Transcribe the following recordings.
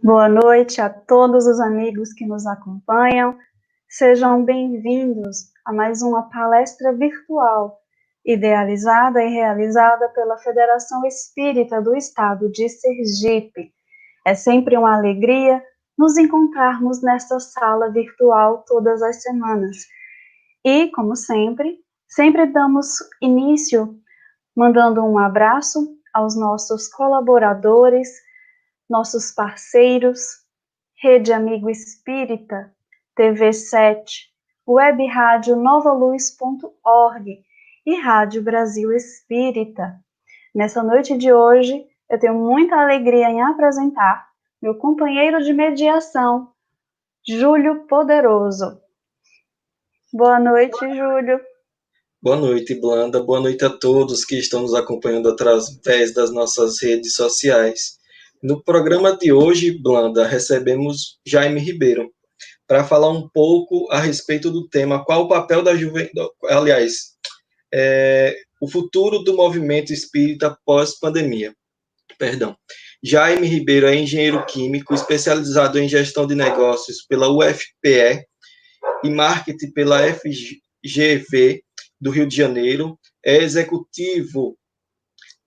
Boa noite a todos os amigos que nos acompanham. Sejam bem-vindos a mais uma palestra virtual, idealizada e realizada pela Federação Espírita do Estado de Sergipe. É sempre uma alegria nos encontrarmos nesta sala virtual todas as semanas. E, como sempre damos início mandando um abraço aos nossos colaboradores, nossos parceiros, Rede Amigo Espírita, TV7, Web Rádio novaluz.org e Rádio Brasil Espírita. Nessa noite de hoje, eu tenho muita alegria em apresentar meu companheiro de mediação, Júlio Poderoso. Boa noite, Júlio. Boa noite, Blanda. Boa noite a todos que estão nos acompanhando através das nossas redes sociais. No programa de hoje, Blanda, recebemos Jaime Ribeiro para falar um pouco a respeito do tema qual o papel da juventude, o futuro do movimento espírita pós-pandemia. Jaime Ribeiro é engenheiro químico especializado em gestão de negócios pela UFPE e marketing pela FGV do Rio de Janeiro, é executivo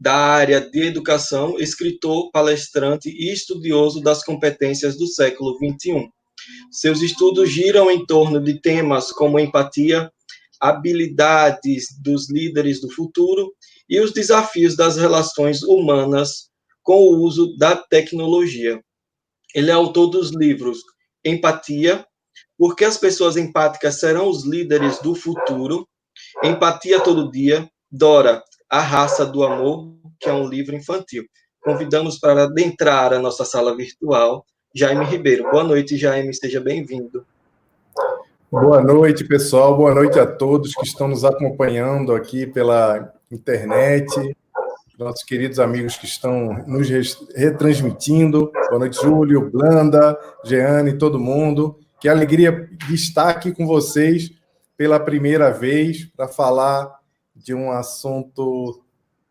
da área de educação, escritor, palestrante e estudioso das competências do século XXI. Seus estudos giram em torno de temas como empatia, habilidades dos líderes do futuro e os desafios das relações humanas com o uso da tecnologia. Ele é autor dos livros Empatia, Porque as pessoas empáticas serão os líderes do futuro, Empatia Todo Dia, Dora, a Raça do Amor, que é um livro infantil. Convidamos para adentrar a nossa sala virtual Jaime Ribeiro. Boa noite, Jaime, seja bem-vindo. Boa noite, pessoal. Boa noite a todos que estão nos acompanhando aqui pela internet, nossos queridos amigos que estão nos retransmitindo. Boa noite, Júlio, Blanda, Jeane, todo mundo. Que alegria de estar aqui com vocês pela primeira vez para falar de um assunto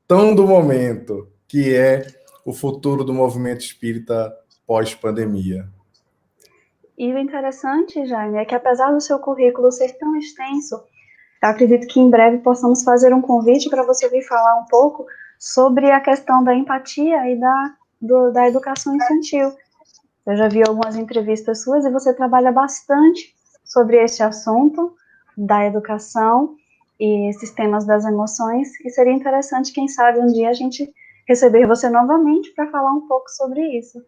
tão do momento, que é o futuro do movimento espírita pós-pandemia. E o interessante, Jaime, é que apesar do seu currículo ser tão extenso, eu acredito que em breve possamos fazer um convite para você vir falar um pouco sobre a questão da empatia e da educação infantil. Eu já vi algumas entrevistas suas e você trabalha bastante sobre esse assunto da educação e esses temas das emoções, e seria interessante, quem sabe, um dia a gente receber você novamente para falar um pouco sobre isso.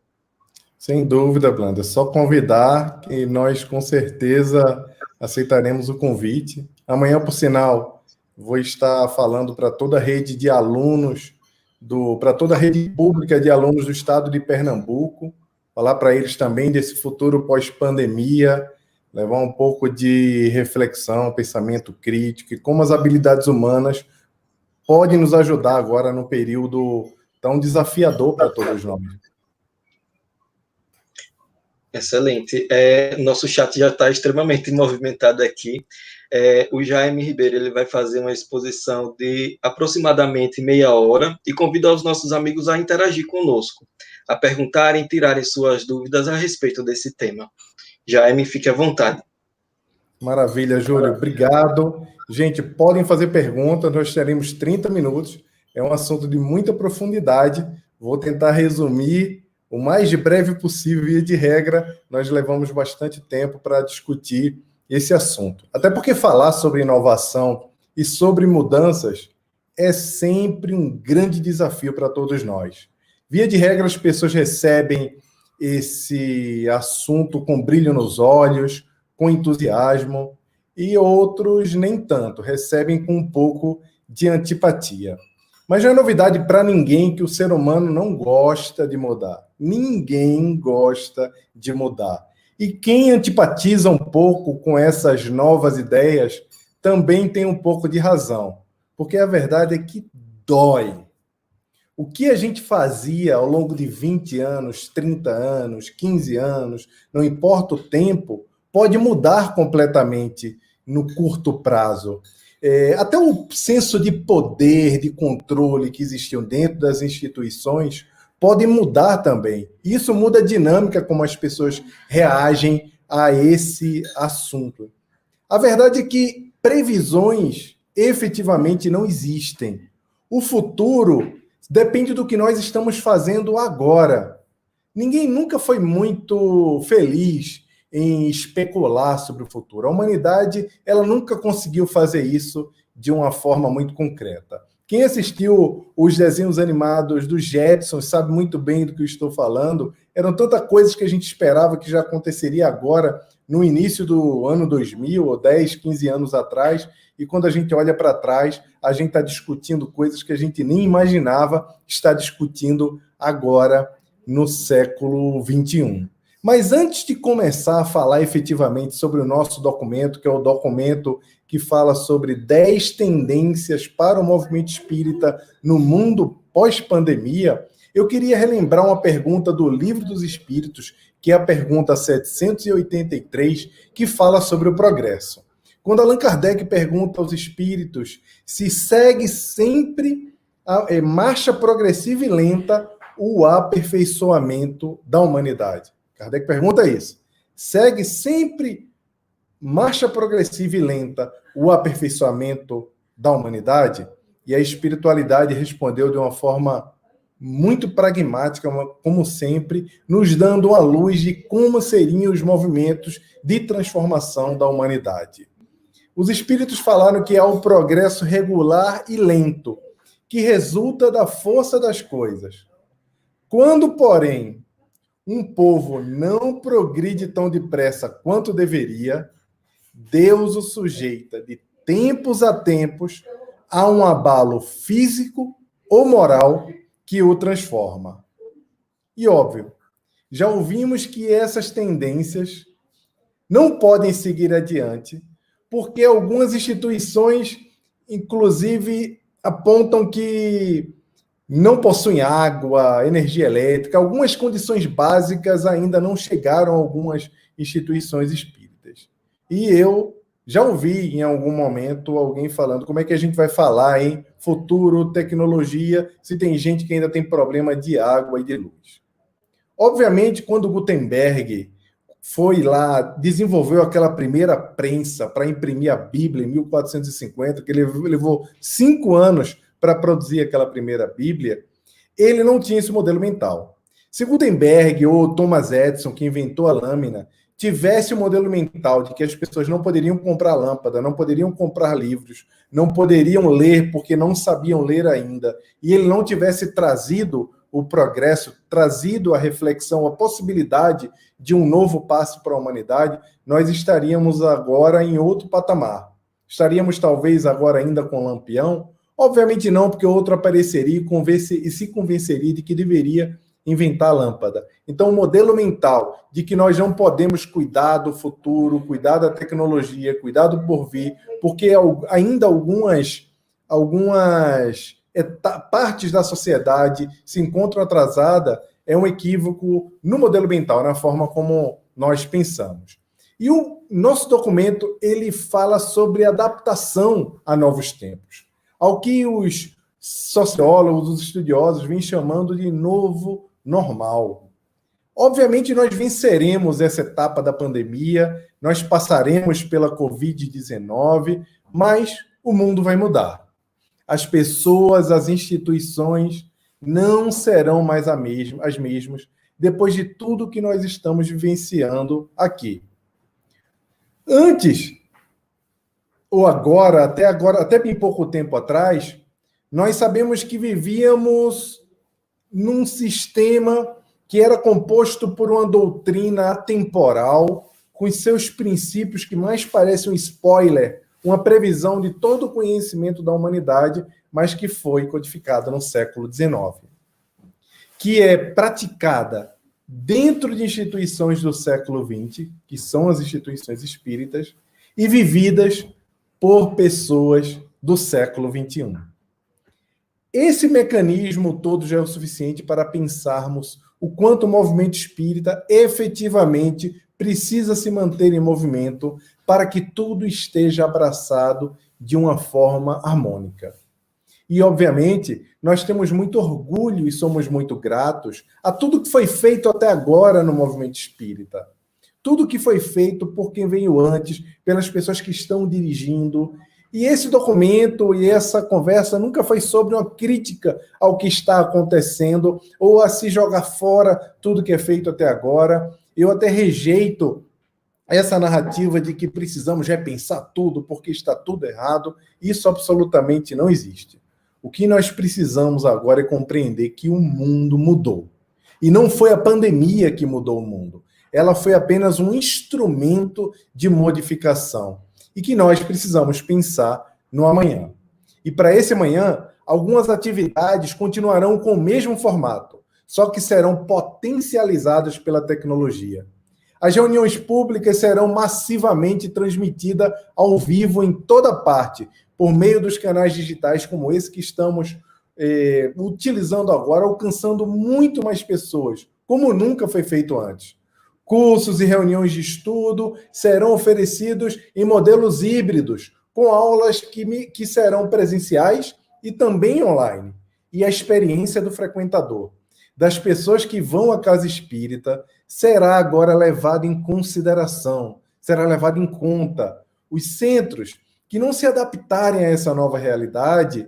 Sem dúvida, Blanda. Só convidar e nós, com certeza, aceitaremos o convite. Amanhã, por sinal, vou estar falando para toda a rede de alunos, para toda a rede pública de alunos do estado de Pernambuco, falar para eles também desse futuro pós-pandemia, levar um pouco de reflexão, pensamento crítico e como as habilidades humanas podem nos ajudar agora no período tão desafiador para todos nós. Excelente. Nosso chat já está extremamente movimentado aqui. O Jaime Ribeiro ele vai fazer uma exposição de aproximadamente meia hora e convido os nossos amigos a interagir conosco, a perguntarem, tirarem suas dúvidas a respeito desse tema. Jaime, fique à vontade. Maravilha, Júlio. Obrigado. Gente, podem fazer perguntas, nós teremos 30 minutos. É um assunto de muita profundidade. Vou tentar resumir o mais breve possível, via de regra, nós levamos bastante tempo para discutir esse assunto. Até porque falar sobre inovação e sobre mudanças é sempre um grande desafio para todos nós. Via de regra, as pessoas recebem esse assunto com brilho nos olhos, com entusiasmo, e outros nem tanto, recebem com um pouco de antipatia. Mas não é novidade para ninguém que o ser humano não gosta de mudar. Ninguém gosta de mudar. E quem antipatiza um pouco com essas novas ideias também tem um pouco de razão. Porque a verdade é que dói. O que a gente fazia ao longo de 20 anos, 30 anos, 15 anos, não importa o tempo, pode mudar completamente no curto prazo. Até o senso de poder, de controle que existiam dentro das instituições podem mudar também. Isso muda a dinâmica como as pessoas reagem a esse assunto. A verdade é que previsões efetivamente não existem. O futuro depende do que nós estamos fazendo agora. Ninguém nunca foi muito feliz em especular sobre o futuro. A humanidade, ela nunca conseguiu fazer isso de uma forma muito concreta. Quem assistiu os desenhos animados dos Jetsons sabe muito bem do que eu estou falando. Eram tantas coisas que a gente esperava que já aconteceria agora, no início do ano 2000, ou 10, 15 anos atrás, e quando a gente olha para trás, a gente está discutindo coisas que a gente nem imaginava estar discutindo agora, no século XXI. Mas antes de começar a falar efetivamente sobre o nosso documento, que é o documento que fala sobre 10 tendências para o movimento espírita no mundo pós-pandemia, eu queria relembrar uma pergunta do Livro dos Espíritos, que é a pergunta 783, que fala sobre o progresso. Quando Allan Kardec pergunta aos espíritos se segue sempre a marcha progressiva e lenta o aperfeiçoamento da humanidade. Kardec pergunta isso. Segue sempre marcha progressiva e lenta o aperfeiçoamento da humanidade? E a espiritualidade respondeu de uma forma muito pragmática, como sempre, nos dando uma luz de como seriam os movimentos de transformação da humanidade. Os espíritos falaram que há um progresso regular e lento, que resulta da força das coisas. Quando, porém, um povo não progride tão depressa quanto deveria, Deus o sujeita de tempos a tempos a um abalo físico ou moral que o transforma. E óbvio, já ouvimos que essas tendências não podem seguir adiante, porque algumas instituições, inclusive, apontam que não possuem água, energia elétrica, algumas condições básicas ainda não chegaram a algumas instituições espíritas. E eu já ouvi em algum momento alguém falando como é que a gente vai falar em futuro, tecnologia, se tem gente que ainda tem problema de água e de luz. Obviamente, quando Gutenberg foi lá, desenvolveu aquela primeira prensa para imprimir a Bíblia em 1450, que ele levou 5 anos para produzir aquela primeira Bíblia, ele não tinha esse modelo mental. Se Gutenberg ou Thomas Edison, que inventou a lâmina, tivesse o modelo mental de que as pessoas não poderiam comprar lâmpada, não poderiam comprar livros, não poderiam ler porque não sabiam ler ainda, e ele não tivesse trazido o progresso, trazido a reflexão, a possibilidade de um novo passo para a humanidade, nós estaríamos agora em outro patamar. Estaríamos talvez agora ainda com Lampião. Obviamente não, porque outro apareceria e se convenceria de que deveria inventar a lâmpada. Então, o modelo mental de que nós não podemos cuidar do futuro, cuidar da tecnologia, cuidar do porvir, porque ainda algumas partes da sociedade se encontram atrasadas, é um equívoco no modelo mental, na forma como nós pensamos. E o nosso documento, ele fala sobre adaptação a novos tempos, ao que os sociólogos, os estudiosos, vêm chamando de novo normal. Obviamente, nós venceremos essa etapa da pandemia, nós passaremos pela Covid-19, mas o mundo vai mudar. As pessoas, as instituições não serão mais as mesmas depois de tudo que nós estamos vivenciando aqui. Antes, ou agora, até bem pouco tempo atrás, nós sabemos que vivíamos num sistema que era composto por uma doutrina atemporal, com os seus princípios que mais parecem um spoiler, uma previsão de todo o conhecimento da humanidade, mas que foi codificada no século XIX, que é praticada dentro de instituições do século XX, que são as instituições espíritas, e vividas por pessoas do século XXI. Esse mecanismo todo já é o suficiente para pensarmos o quanto o movimento espírita efetivamente precisa se manter em movimento para que tudo esteja abraçado de uma forma harmônica. E, obviamente, nós temos muito orgulho e somos muito gratos a tudo que foi feito até agora no movimento espírita. Tudo que foi feito por quem veio antes, pelas pessoas que estão dirigindo. E esse documento e essa conversa nunca foi sobre uma crítica ao que está acontecendo ou a se jogar fora tudo que é feito até agora. Eu até rejeito essa narrativa de que precisamos repensar tudo porque está tudo errado. Isso absolutamente não existe. O que nós precisamos agora é compreender que o mundo mudou. E não foi a pandemia que mudou o mundo. Ela foi apenas um instrumento de modificação. E que nós precisamos pensar no amanhã. E para esse amanhã, algumas atividades continuarão com o mesmo formato, só que serão potencializadas pela tecnologia. As reuniões públicas serão massivamente transmitidas ao vivo em toda parte, por meio dos canais digitais como esse que estamos utilizando agora, alcançando muito mais pessoas, como nunca foi feito antes. Cursos e reuniões de estudo serão oferecidos em modelos híbridos, com aulas que serão presenciais e também online. E a experiência do frequentador, das pessoas que vão à casa espírita, será agora levada em consideração, será levada em conta. Os centros que não se adaptarem a essa nova realidade,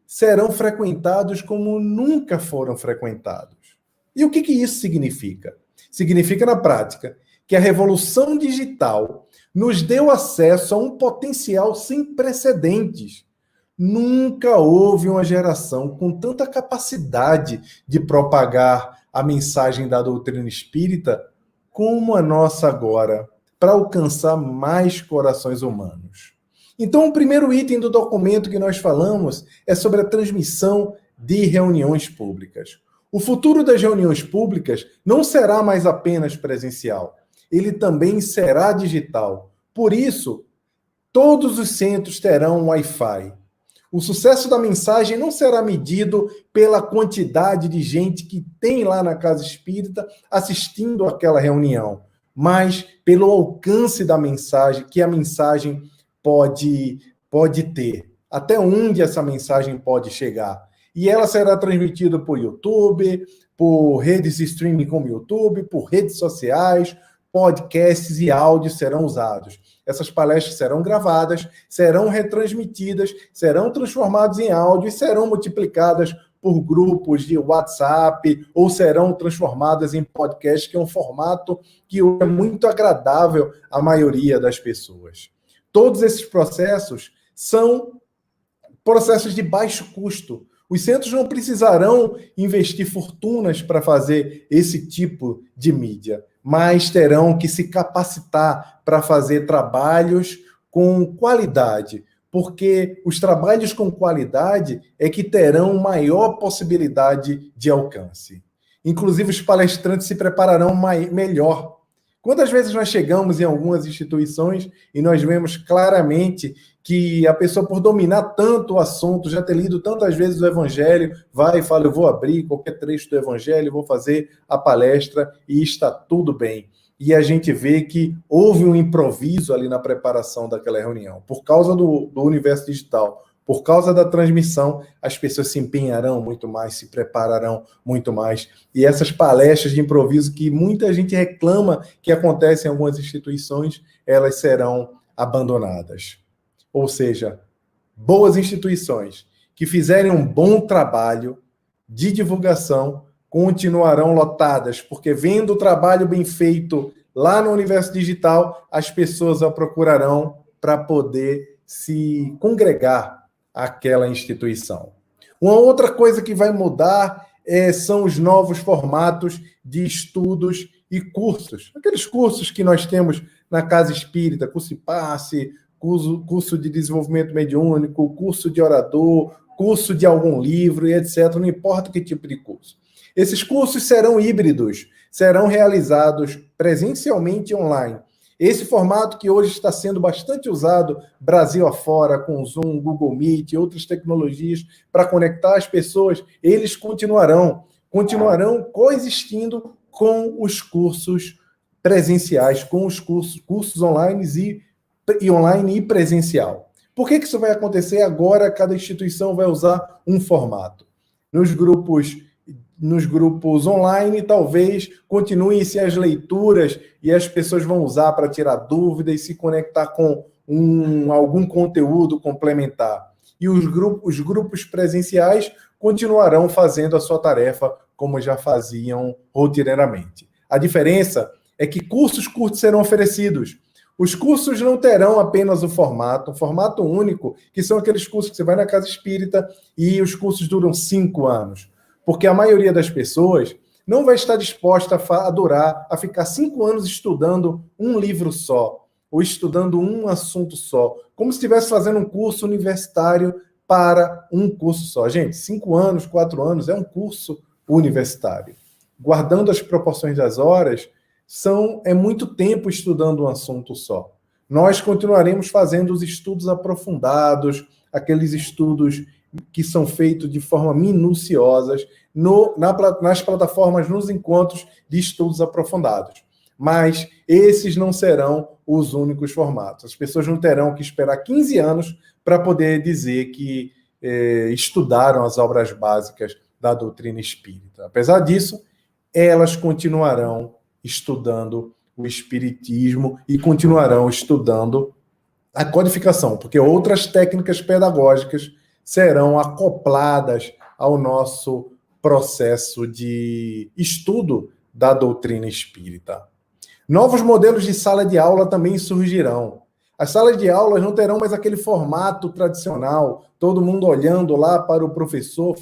serão frequentados como nunca foram frequentados. E o que isso significa? Significa, na prática, que a revolução digital nos deu acesso a um potencial sem precedentes. Nunca houve uma geração com tanta capacidade de propagar a mensagem da doutrina espírita como a nossa agora, para alcançar mais corações humanos. Então, o primeiro item do documento que nós falamos é sobre a transmissão de reuniões públicas. O futuro das reuniões públicas não será mais apenas presencial, ele também será digital. Por isso, todos os centros terão Wi-Fi. O sucesso da mensagem não será medido pela quantidade de gente que tem lá na casa espírita assistindo àquela reunião, mas pelo alcance da mensagem, que a mensagem pode ter, até onde essa mensagem pode chegar. E ela será transmitida por YouTube, por redes de streaming como YouTube, por redes sociais, podcasts e áudios serão usados. Essas palestras serão gravadas, serão retransmitidas, serão transformadas em áudio e serão multiplicadas por grupos de WhatsApp ou serão transformadas em podcast, que é um formato que é muito agradável à maioria das pessoas. Todos esses processos são processos de baixo custo. Os centros não precisarão investir fortunas para fazer esse tipo de mídia, mas terão que se capacitar para fazer trabalhos com qualidade, porque os trabalhos com qualidade é que terão maior possibilidade de alcance. Inclusive, os palestrantes se prepararão melhor. Quantas vezes nós chegamos em algumas instituições e nós vemos claramente que a pessoa, por dominar tanto o assunto, já ter lido tantas vezes o Evangelho, vai e fala, eu vou abrir qualquer trecho do Evangelho, vou fazer a palestra e está tudo bem. E a gente vê que houve um improviso ali na preparação daquela reunião. Por causa do universo digital, por causa da transmissão, as pessoas se empenharão muito mais, se prepararão muito mais. E essas palestras de improviso que muita gente reclama que acontecem em algumas instituições, elas serão abandonadas. Ou seja, boas instituições que fizerem um bom trabalho de divulgação continuarão lotadas, porque vendo o trabalho bem feito lá no universo digital, as pessoas a procurarão para poder se congregar àquela instituição. Uma outra coisa que vai mudar são os novos formatos de estudos e cursos. Aqueles cursos que nós temos na Casa Espírita, curso de passe, curso de desenvolvimento mediúnico, curso de orador, curso de algum livro e etc. Não importa que tipo de curso. Esses cursos serão híbridos, serão realizados presencialmente e online. Esse formato que hoje está sendo bastante usado Brasil afora, com Zoom, Google Meet e outras tecnologias para conectar as pessoas, eles continuarão coexistindo com os cursos presenciais, com os cursos online e online e presencial. Por que isso vai acontecer agora? Cada instituição vai usar um formato. Nos grupos online, talvez continuem-se as leituras e as pessoas vão usar para tirar dúvidas e se conectar com algum conteúdo complementar. E os grupos presenciais continuarão fazendo a sua tarefa como já faziam rotineiramente. A diferença é que cursos curtos serão oferecidos. Os cursos não terão apenas um formato único, que são aqueles cursos que você vai na casa espírita e os cursos duram 5 anos. Porque a maioria das pessoas não vai estar disposta a ficar 5 anos estudando um livro só, ou estudando um assunto só, como se estivesse fazendo um curso universitário para um curso só. Gente, 5 anos, 4 anos é um curso universitário. Guardando as proporções das horas, é muito tempo estudando um assunto só. Nós continuaremos fazendo os estudos aprofundados, aqueles estudos que são feitos de forma minuciosas nas plataformas, nos encontros de estudos aprofundados. Mas esses não serão os únicos formatos. As pessoas não terão que esperar 15 anos para poder dizer que estudaram as obras básicas da doutrina espírita. Apesar disso, elas continuarão estudando o espiritismo e continuarão estudando a codificação, porque outras técnicas pedagógicas serão acopladas ao nosso processo de estudo da doutrina espírita. Novos modelos de sala de aula também surgirão. As salas de aula não terão mais aquele formato tradicional, todo mundo olhando lá para o professor,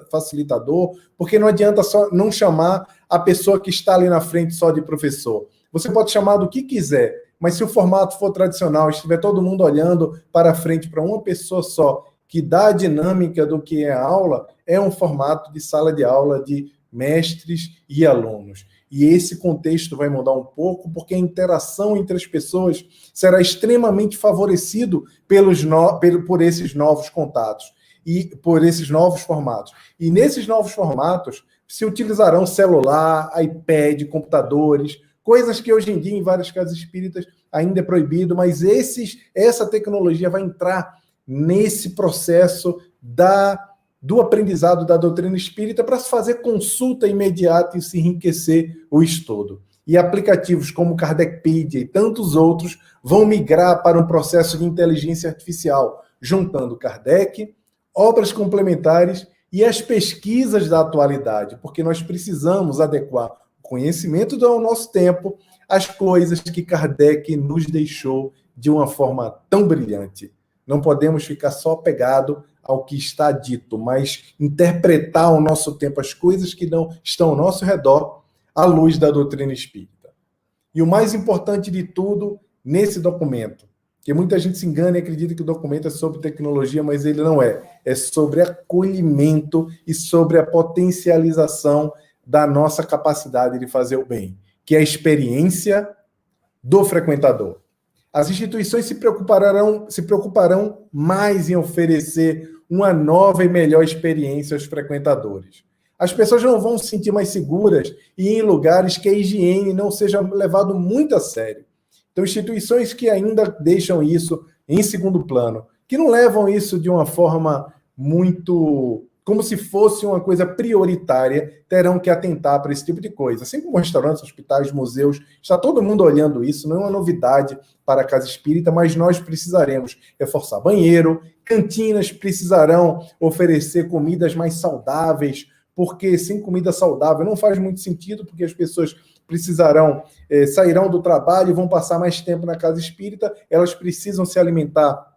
facilitador, porque não adianta só não chamar a pessoa que está ali na frente só de professor. Você pode chamar do que quiser, mas se o formato for tradicional, estiver todo mundo olhando para frente para uma pessoa só, que dá a dinâmica do que é a aula, é um formato de sala de aula de mestres e alunos. E esse contexto vai mudar um pouco, porque a interação entre as pessoas será extremamente favorecido por esses novos contatos e por esses novos formatos. E nesses novos formatos se utilizarão celular, iPad, computadores, coisas que hoje em dia em várias casas espíritas ainda é proibido, mas essa tecnologia vai entrar nesse processo do aprendizado da doutrina espírita para se fazer consulta imediata e se enriquecer o estudo. E aplicativos como Kardecpedia e tantos outros vão migrar para um processo de inteligência artificial, juntando Kardec, obras complementares e as pesquisas da atualidade, porque nós precisamos adequar o conhecimento do nosso tempo às coisas que Kardec nos deixou de uma forma tão brilhante. Não podemos ficar só apegado ao que está dito, mas interpretar ao nosso tempo as coisas que não estão ao nosso redor à luz da doutrina espírita. E o mais importante de tudo nesse documento, que muita gente se engana e acredita que o documento é sobre tecnologia, mas ele não é. É sobre acolhimento e sobre a potencialização da nossa capacidade de fazer o bem, que é a experiência do frequentador. As instituições se preocuparão mais em oferecer uma nova e melhor experiência aos frequentadores. As pessoas não vão se sentir mais seguras e em lugares que a higiene não seja levado muito a sério. Então, instituições que ainda deixam isso em segundo plano, que não levam isso de uma forma muito como se fosse uma coisa prioritária, terão que atentar para esse tipo de coisa. Assim como restaurantes, hospitais, museus, está todo mundo olhando isso, não é uma novidade para a casa espírita, mas nós precisaremos reforçar banheiro, cantinas precisarão oferecer comidas mais saudáveis, porque sem comida saudável não faz muito sentido, porque as pessoas sairão do trabalho e vão passar mais tempo na casa espírita, elas precisam se alimentar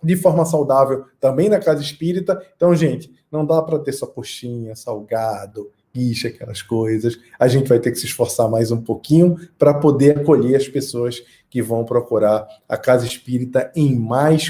de forma saudável também na casa espírita. Então, gente, não dá para ter só coxinha, salgado, quiche, aquelas coisas. A gente vai ter que se esforçar mais um pouquinho para poder acolher as pessoas que vão procurar a casa espírita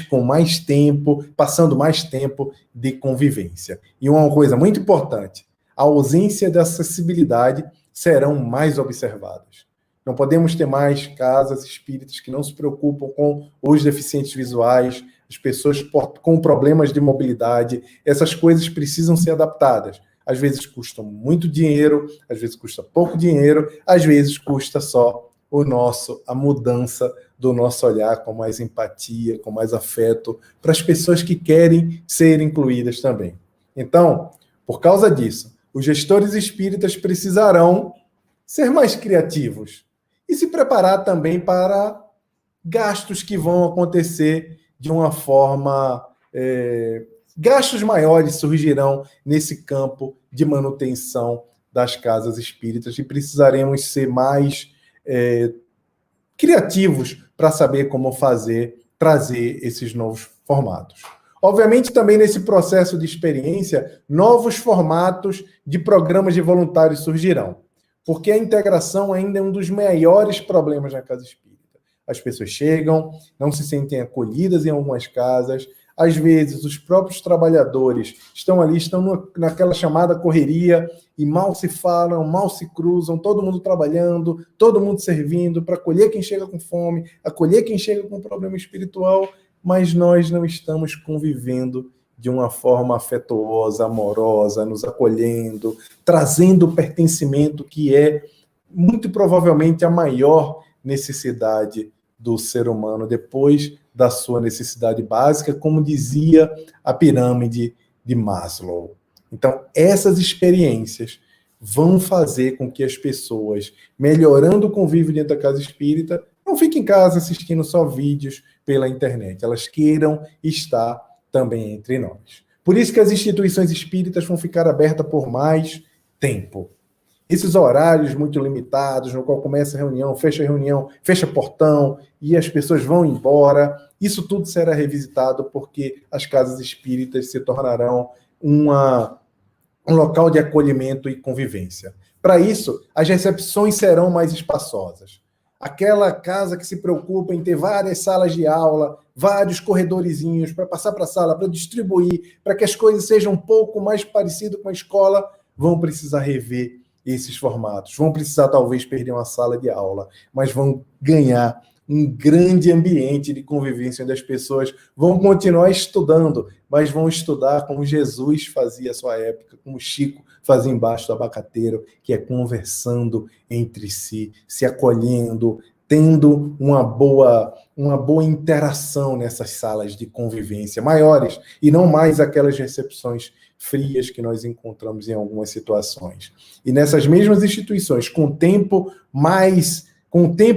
com mais tempo, passando mais tempo de convivência. E uma coisa muito importante, a ausência de acessibilidade serão mais observadas. Não podemos ter mais casas espíritas que não se preocupam com os deficientes visuais, as pessoas com problemas de mobilidade. Essas coisas precisam ser adaptadas. Às vezes custam muito dinheiro, às vezes custa pouco dinheiro, às vezes custa só a mudança do nosso olhar com mais empatia, com mais afeto, para as pessoas que querem ser incluídas também. Então, por causa disso, os gestores espíritas precisarão ser mais criativos e se preparar também para gastos que vão acontecer de uma forma... gastos maiores surgirão nesse campo de manutenção das casas espíritas e precisaremos ser mais criativos para saber como trazer esses novos formatos. Obviamente, também nesse processo de experiência, novos formatos de programas de voluntários surgirão, porque a integração ainda é um dos maiores problemas na casa espírita. As pessoas chegam, não se sentem acolhidas em algumas casas, às vezes os próprios trabalhadores estão naquela chamada correria e mal se falam, mal se cruzam, todo mundo trabalhando, todo mundo servindo para acolher quem chega com fome, acolher quem chega com problema espiritual, mas nós não estamos convivendo de uma forma afetuosa, amorosa, nos acolhendo, trazendo o pertencimento que é muito provavelmente a maior necessidade do ser humano depois da sua necessidade básica, como dizia a pirâmide de Maslow. Então, essas experiências vão fazer com que as pessoas, melhorando o convívio dentro da casa espírita, não fiquem em casa assistindo só vídeos pela internet. Elas queiram estar também entre nós. Por isso que as instituições espíritas vão ficar abertas por mais tempo. Esses horários muito limitados, no qual começa a reunião, fecha portão e as pessoas vão embora, isso tudo será revisitado porque as casas espíritas se tornarão um local de acolhimento e convivência. Para isso, as recepções serão mais espaçosas. Aquela casa que se preocupa em ter várias salas de aula, vários corredorzinhos para passar para a sala, para distribuir, para que as coisas sejam um pouco mais parecidas com a escola, vão precisar rever esses formatos. Vão precisar, talvez, perder uma sala de aula, mas vão ganhar um grande ambiente de convivência, onde as pessoas vão continuar estudando, mas vão estudar como Jesus fazia à sua época, como Chico fazia embaixo do abacateiro, que é conversando entre si, se acolhendo, tendo uma boa interação nessas salas de convivência maiores, e não mais aquelas recepções frias que nós encontramos em algumas situações. E nessas mesmas instituições, com tempo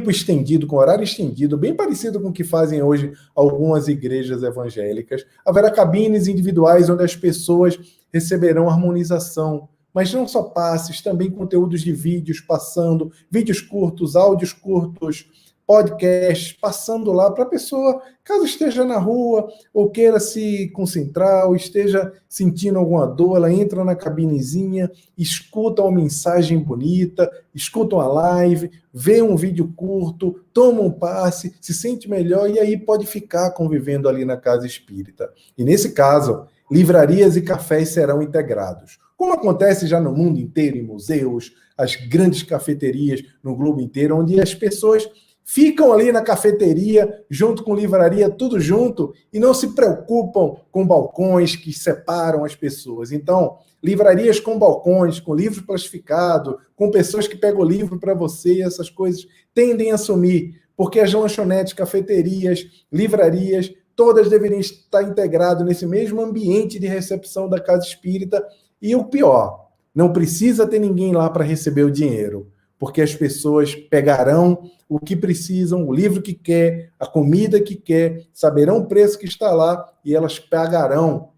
estendido, com horário estendido, bem parecido com o que fazem hoje algumas igrejas evangélicas, haverá cabines individuais onde as pessoas receberão harmonização, mas não só passes, também conteúdos de vídeos passando, vídeos curtos, áudios curtos, podcasts, passando lá para a pessoa, caso esteja na rua, ou queira se concentrar, ou esteja sentindo alguma dor, ela entra na cabinezinha, escuta uma mensagem bonita, escuta uma live, vê um vídeo curto, toma um passe, se sente melhor e aí pode ficar convivendo ali na casa espírita. E nesse caso, livrarias e cafés serão integrados. Como acontece já no mundo inteiro, em museus, as grandes cafeterias no globo inteiro, onde as pessoas ficam ali na cafeteria, junto com livraria, tudo junto, e não se preocupam com balcões que separam as pessoas. Então, livrarias com balcões, com livros plastificados, com pessoas que pegam o livro para você, essas coisas tendem a sumir, porque as lanchonetes, cafeterias, livrarias, todas deveriam estar integradas nesse mesmo ambiente de recepção da casa espírita. E o pior, não precisa ter ninguém lá para receber o dinheiro, porque as pessoas pegarão o que precisam, o livro que quer, a comida que quer, saberão o preço que está lá e elas pagarão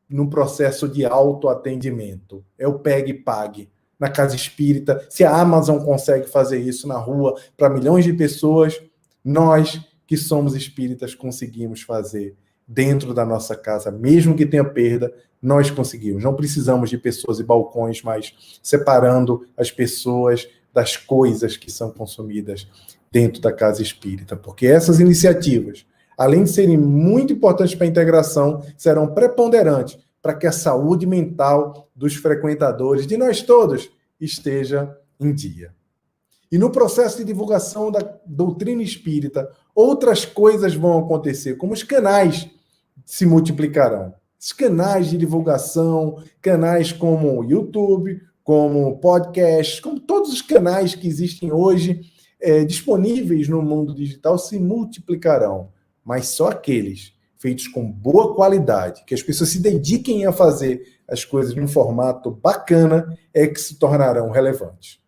no processo de autoatendimento. É o pegue e pague. Na casa espírita, se a Amazon consegue fazer isso na rua para milhões de pessoas, nós que somos espíritas conseguimos fazer dentro da nossa casa, mesmo que tenha perda, nós conseguimos. Não precisamos de pessoas e balcões, mas separando as pessoas das coisas que são consumidas dentro da casa espírita, porque essas iniciativas, além de serem muito importantes para a integração, serão preponderantes para que a saúde mental dos frequentadores, de nós todos, esteja em dia. E no processo de divulgação da doutrina espírita, outras coisas vão acontecer, como os canais se multiplicarão. Os canais de divulgação, canais como o YouTube, como podcasts, como todos os canais que existem hoje, disponíveis no mundo digital se multiplicarão, mas só aqueles feitos com boa qualidade, que as pessoas se dediquem a fazer as coisas num formato bacana, é que se tornarão relevantes.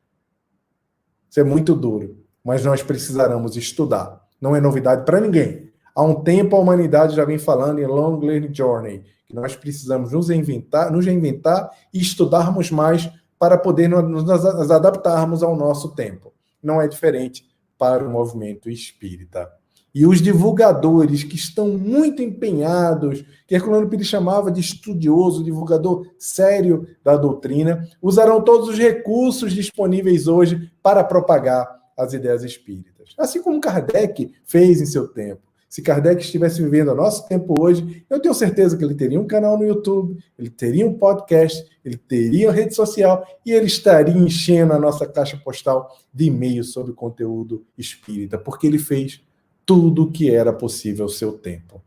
Isso é muito duro, mas nós precisaremos estudar. Não é novidade para ninguém. Há um tempo a humanidade já vem falando em Long Learning Journey, que nós precisamos nos reinventar e estudarmos mais para poder nos adaptarmos ao nosso tempo. Não é diferente para o movimento espírita. E os divulgadores que estão muito empenhados, que Herculano Pires chamava de estudioso, divulgador sério da doutrina, usarão todos os recursos disponíveis hoje para propagar as ideias espíritas. Assim como Kardec fez em seu tempo. Se Kardec estivesse vivendo o nosso tempo hoje, eu tenho certeza que ele teria um canal no YouTube, ele teria um podcast, ele teria rede social e ele estaria enchendo a nossa caixa postal de e-mails sobre conteúdo espírita, porque ele fez tudo o que era possível ao seu tempo.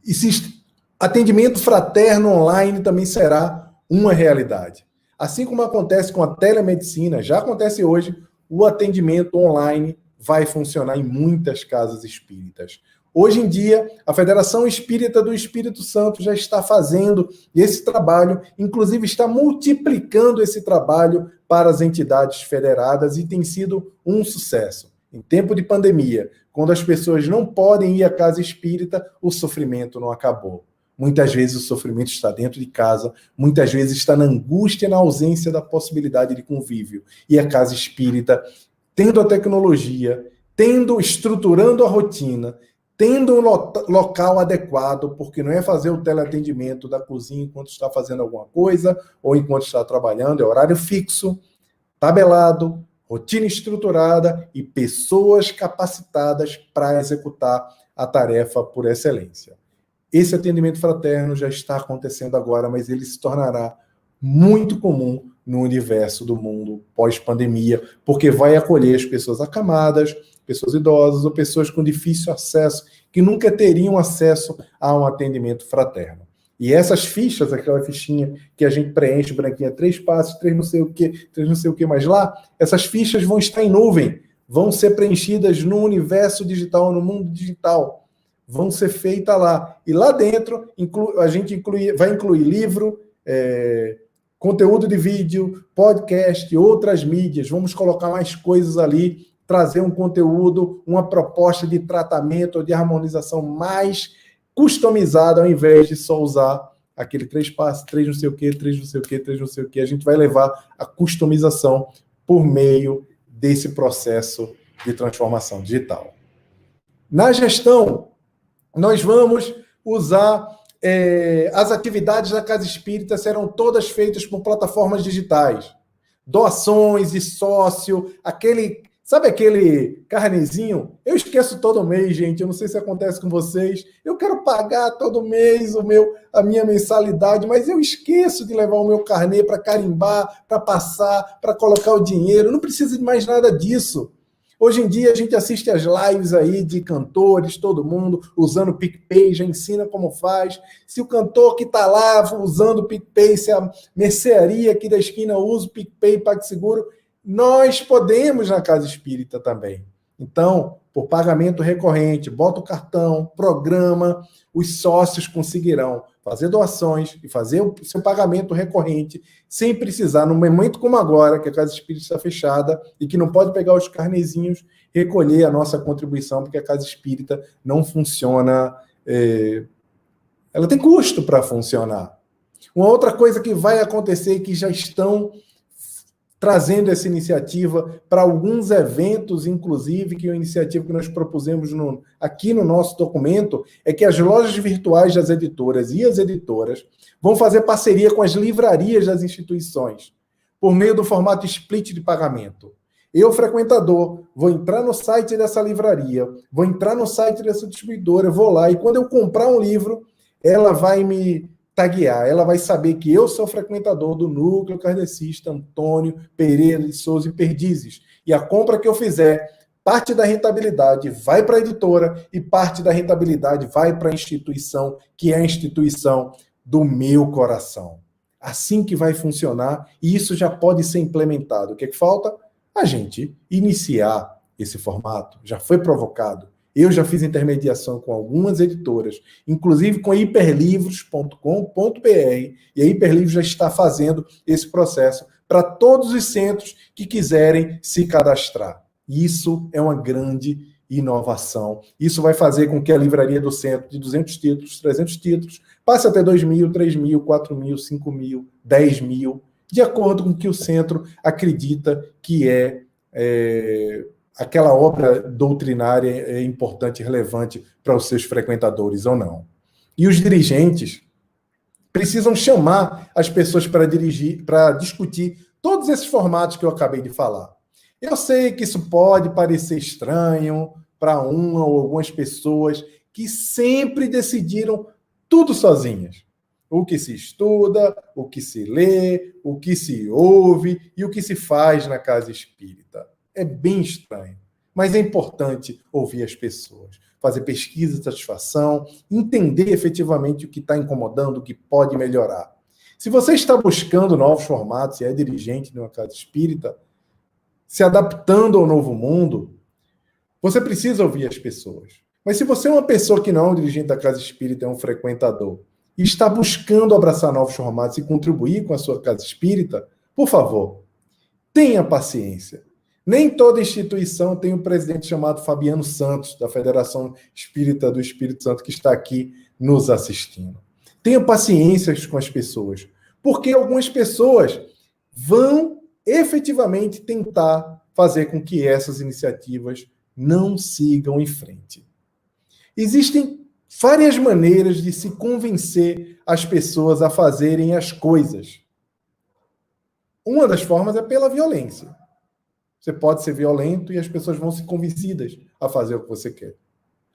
E atendimento fraterno online também será uma realidade. Assim como acontece com a telemedicina, já acontece hoje, o atendimento online vai funcionar em muitas casas espíritas. Hoje em dia, a Federação Espírita do Espírito Santo já está fazendo esse trabalho, inclusive está multiplicando esse trabalho para as entidades federadas e tem sido um sucesso. Em tempo de pandemia, quando as pessoas não podem ir à casa espírita, o sofrimento não acabou. Muitas vezes o sofrimento está dentro de casa, muitas vezes está na angústia e na ausência da possibilidade de convívio. E a casa espírita, tendo a tecnologia, estruturando a rotina, tendo um local adequado, porque não é fazer o teleatendimento da cozinha enquanto está fazendo alguma coisa, ou enquanto está trabalhando, é horário fixo, tabelado, rotina estruturada e pessoas capacitadas para executar a tarefa por excelência. Esse atendimento fraterno já está acontecendo agora, mas ele se tornará muito comum no universo do mundo pós-pandemia, porque vai acolher as pessoas acamadas, pessoas idosas ou pessoas com difícil acesso, que nunca teriam acesso a um atendimento fraterno. E essas fichas, aquela fichinha que a gente preenche, branquinha, 3 passos, 3 não sei o que mais lá, essas fichas vão estar em nuvem, vão ser preenchidas no universo digital, no mundo digital, vão ser feitas lá. E lá dentro, a gente vai incluir livro, conteúdo de vídeo, podcast, outras mídias, vamos colocar mais coisas ali, trazer um conteúdo, uma proposta de tratamento ou de harmonização mais customizada, ao invés de só usar aquele 3 passos, 3 não sei o que, 3 não sei o que, 3 não sei o que. A gente vai levar a customização por meio desse processo de transformação digital. Na gestão, nós vamos usar as atividades da Casa Espírita serão todas feitas por plataformas digitais. Doações de sócio, sabe aquele carnezinho? Eu esqueço todo mês, gente. Eu não sei se acontece com vocês. Eu quero pagar todo mês a minha mensalidade, mas eu esqueço de levar o meu carnê para carimbar, para passar, para colocar o dinheiro. Não precisa de mais nada disso. Hoje em dia a gente assiste as lives aí de cantores, todo mundo usando o PicPay, já ensina como faz. Se o cantor que está lá usando o PicPay, se a mercearia aqui da esquina usa o PicPay, PagSeguro, nós podemos na Casa Espírita também. Então, por pagamento recorrente, bota o cartão, programa, os sócios conseguirão fazer doações e fazer o seu pagamento recorrente sem precisar, num momento como agora, que a Casa Espírita está fechada e que não pode pegar os carnezinhos, recolher a nossa contribuição, porque a Casa Espírita não funciona, ela tem custo para funcionar. Uma outra coisa que vai acontecer, que já estão trazendo essa iniciativa para alguns eventos, inclusive, que é uma iniciativa que nós propusemos aqui no nosso documento, é que as lojas virtuais das editoras e as editoras vão fazer parceria com as livrarias das instituições, por meio do formato split de pagamento. Eu, frequentador, vou entrar no site dessa livraria, vou entrar no site dessa distribuidora, vou lá, e quando eu comprar um livro, ela vai me taguear, ela vai saber que eu sou frequentador do Núcleo Kardecista Antônio Pereira de Souza e Perdizes. E a compra que eu fizer, parte da rentabilidade vai para a editora e parte da rentabilidade vai para a instituição, que é a instituição do meu coração. Assim que vai funcionar, e isso já pode ser implementado. O que é que falta? A gente iniciar esse formato, já foi provocado. Eu já fiz intermediação com algumas editoras, inclusive com hiperlivros.com.br, e a Hiperlivros já está fazendo esse processo para todos os centros que quiserem se cadastrar. Isso é uma grande inovação. Isso vai fazer com que a livraria do centro, de 200 títulos, 300 títulos, passe até 2.000, 3.000, 4.000, 5.000, 10.000, de acordo com o que o centro acredita que aquela obra doutrinária é importante e relevante para os seus frequentadores ou não. E os dirigentes precisam chamar as pessoas para discutir todos esses formatos que eu acabei de falar. Eu sei que isso pode parecer estranho para uma ou algumas pessoas que sempre decidiram tudo sozinhas. O que se estuda, o que se lê, o que se ouve e o que se faz na casa espírita. É bem estranho, mas é importante ouvir as pessoas, fazer pesquisa de satisfação, entender efetivamente o que está incomodando, o que pode melhorar. Se você está buscando novos formatos e é dirigente de uma casa espírita, se adaptando ao novo mundo, você precisa ouvir as pessoas. Mas se você é uma pessoa que não é um dirigente da casa espírita, é um frequentador, e está buscando abraçar novos formatos e contribuir com a sua casa espírita, por favor, tenha paciência. Nem toda instituição tem um presidente chamado Fabiano Santos, da Federação Espírita do Espírito Santo, que está aqui nos assistindo. Tenha paciência com as pessoas, porque algumas pessoas vão efetivamente tentar fazer com que essas iniciativas não sigam em frente. Existem várias maneiras de se convencer as pessoas a fazerem as coisas. Uma das formas é pela violência. Você pode ser violento e as pessoas vão ser convencidas a fazer o que você quer.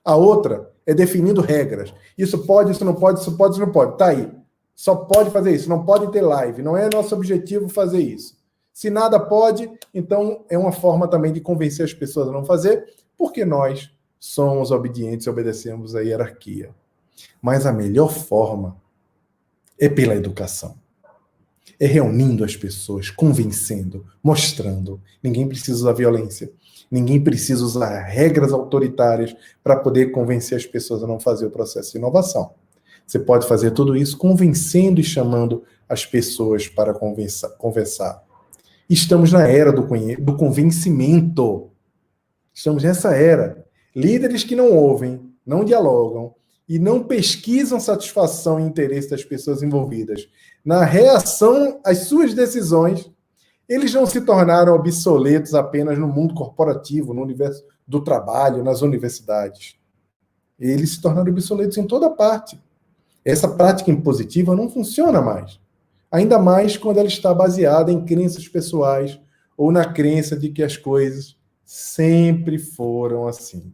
A outra é definindo regras. Isso pode, isso não pode, isso pode, isso não pode. Tá aí. Só pode fazer isso. Não pode ter live. Não é nosso objetivo fazer isso. Se nada pode, então é uma forma também de convencer as pessoas a não fazer, porque nós somos obedientes e obedecemos à hierarquia. Mas a melhor forma é pela educação. É reunindo as pessoas, convencendo, mostrando. Ninguém precisa usar violência. Ninguém precisa usar regras autoritárias para poder convencer as pessoas a não fazer o processo de inovação. Você pode fazer tudo isso convencendo e chamando as pessoas para conversar. Estamos na era do convencimento. Estamos nessa era. Líderes que não ouvem, não dialogam e não pesquisam satisfação e interesse das pessoas envolvidas na reação às suas decisões, eles não se tornaram obsoletos apenas no mundo corporativo, no universo do trabalho, nas universidades. Eles se tornaram obsoletos em toda parte. Essa prática impositiva não funciona mais. Ainda mais quando ela está baseada em crenças pessoais ou na crença de que as coisas sempre foram assim.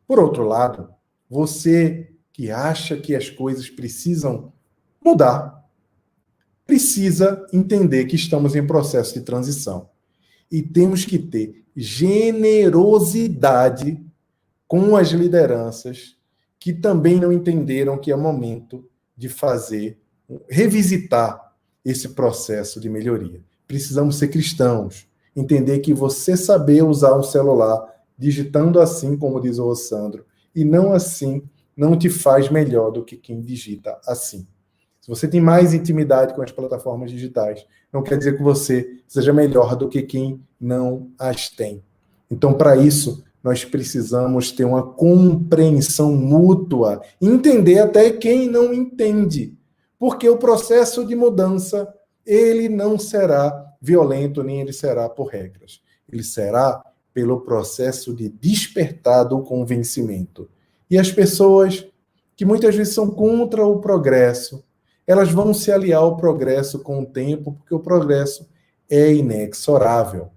Por outro lado, você que acha que as coisas precisam mudar, precisa entender que estamos em processo de transição. E temos que ter generosidade com as lideranças que também não entenderam que é momento de revisitar esse processo de melhoria. Precisamos ser cristãos, entender que você saber usar um celular digitando assim, como diz o Sandro, e não assim, não te faz melhor do que quem digita assim. Se você tem mais intimidade com as plataformas digitais, não quer dizer que você seja melhor do que quem não as tem. Então, para isso, nós precisamos ter uma compreensão mútua, entender até quem não entende, porque o processo de mudança, ele não será violento, nem ele será por regras. Ele será pelo processo de despertar do convencimento. E as pessoas que muitas vezes são contra o progresso, elas vão se aliar ao progresso com o tempo, porque o progresso é inexorável.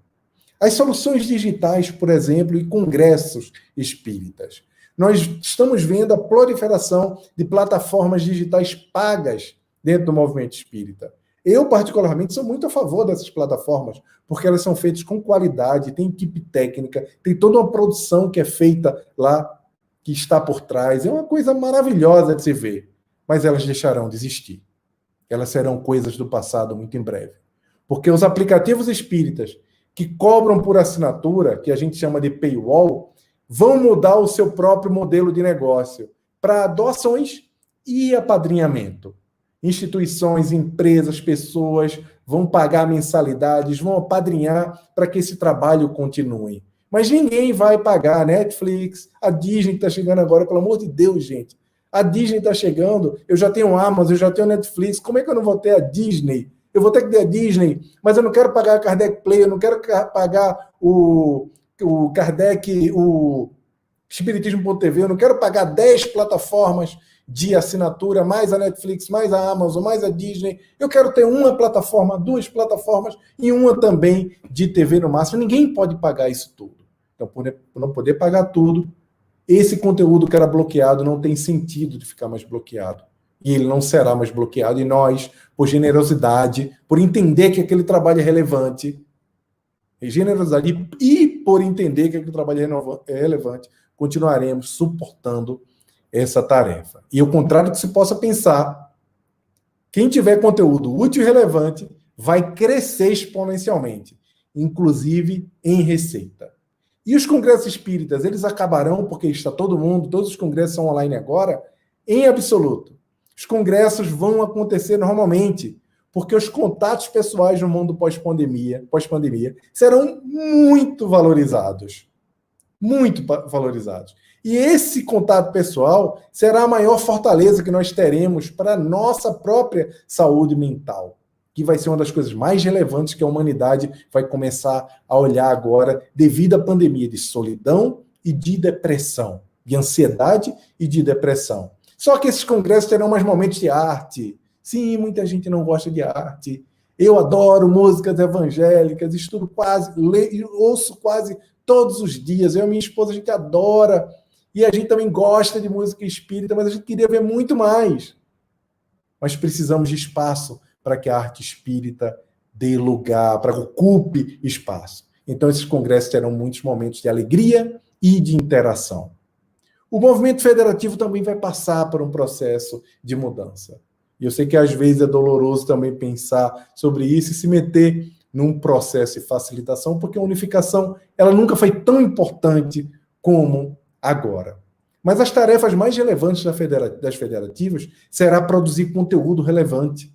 As soluções digitais, por exemplo, e congressos espíritas. Nós estamos vendo a proliferação de plataformas digitais pagas dentro do movimento espírita. Eu, particularmente, sou muito a favor dessas plataformas, porque elas são feitas com qualidade, tem equipe técnica, tem toda uma produção que é feita lá, que está por trás. É uma coisa maravilhosa de se ver. Mas elas deixarão de existir. Elas serão coisas do passado muito em breve. Porque os aplicativos espíritas que cobram por assinatura, que a gente chama de paywall, vão mudar o seu próprio modelo de negócio para doações e apadrinhamento. Instituições, empresas, pessoas vão pagar mensalidades, vão apadrinhar para que esse trabalho continue. Mas ninguém vai pagar a Netflix, a Disney que está chegando agora, pelo amor de Deus, gente. A Disney está chegando, eu já tenho Amazon, eu já tenho Netflix, como é que eu não vou ter a Disney? Eu vou ter que ter a Disney, mas eu não quero pagar a Kardec Play, eu não quero pagar o Kardec, o Espiritismo.tv, eu não quero pagar 10 plataformas de assinatura, mais a Netflix, mais a Amazon, mais a Disney. Eu quero ter uma plataforma, 2 plataformas e uma também de TV no máximo. Ninguém pode pagar isso tudo. Então, por não poder pagar tudo, esse conteúdo que era bloqueado não tem sentido de ficar mais bloqueado. E ele não será mais bloqueado. E nós, por generosidade, por entender que aquele trabalho é relevante, generosidade e por entender que aquele trabalho é relevante, continuaremos suportando essa tarefa. E ao contrário do que se possa pensar, quem tiver conteúdo útil e relevante vai crescer exponencialmente, inclusive em receita. E os congressos espíritas, eles acabarão, porque está todo mundo, todos os congressos são online agora, em absoluto. Os congressos vão acontecer normalmente, porque os contatos pessoais no mundo pós-pandemia serão muito valorizados. Muito valorizados. E esse contato pessoal será a maior fortaleza que nós teremos para a nossa própria saúde mental, que vai ser uma das coisas mais relevantes que a humanidade vai começar a olhar agora, devido à pandemia de solidão e de depressão, de ansiedade e de depressão. Só que esses congressos terão mais momentos de arte. Sim, muita gente não gosta de arte. Eu adoro músicas evangélicas, estudo quase, ouço quase todos os dias. Eu e minha esposa, a gente adora. E a gente também gosta de música espírita, mas a gente queria ver muito mais. Mas precisamos de espaço para que a arte espírita dê lugar, para que ocupe espaço. Então, esses congressos terão muitos momentos de alegria e de interação. O movimento federativo também vai passar por um processo de mudança. E eu sei que às vezes é doloroso também pensar sobre isso e se meter num processo de facilitação, porque a unificação ela nunca foi tão importante como agora. Mas as tarefas mais relevantes das federativas será produzir conteúdo relevante,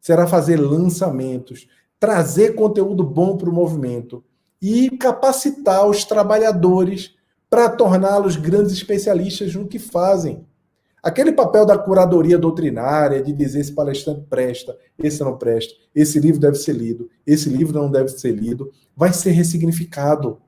será fazer lançamentos, trazer conteúdo bom para o movimento e capacitar os trabalhadores para torná-los grandes especialistas no que fazem. Aquele papel da curadoria doutrinária, de dizer esse palestrante presta, esse não presta, esse livro deve ser lido, esse livro não deve ser lido, vai ser ressignificado.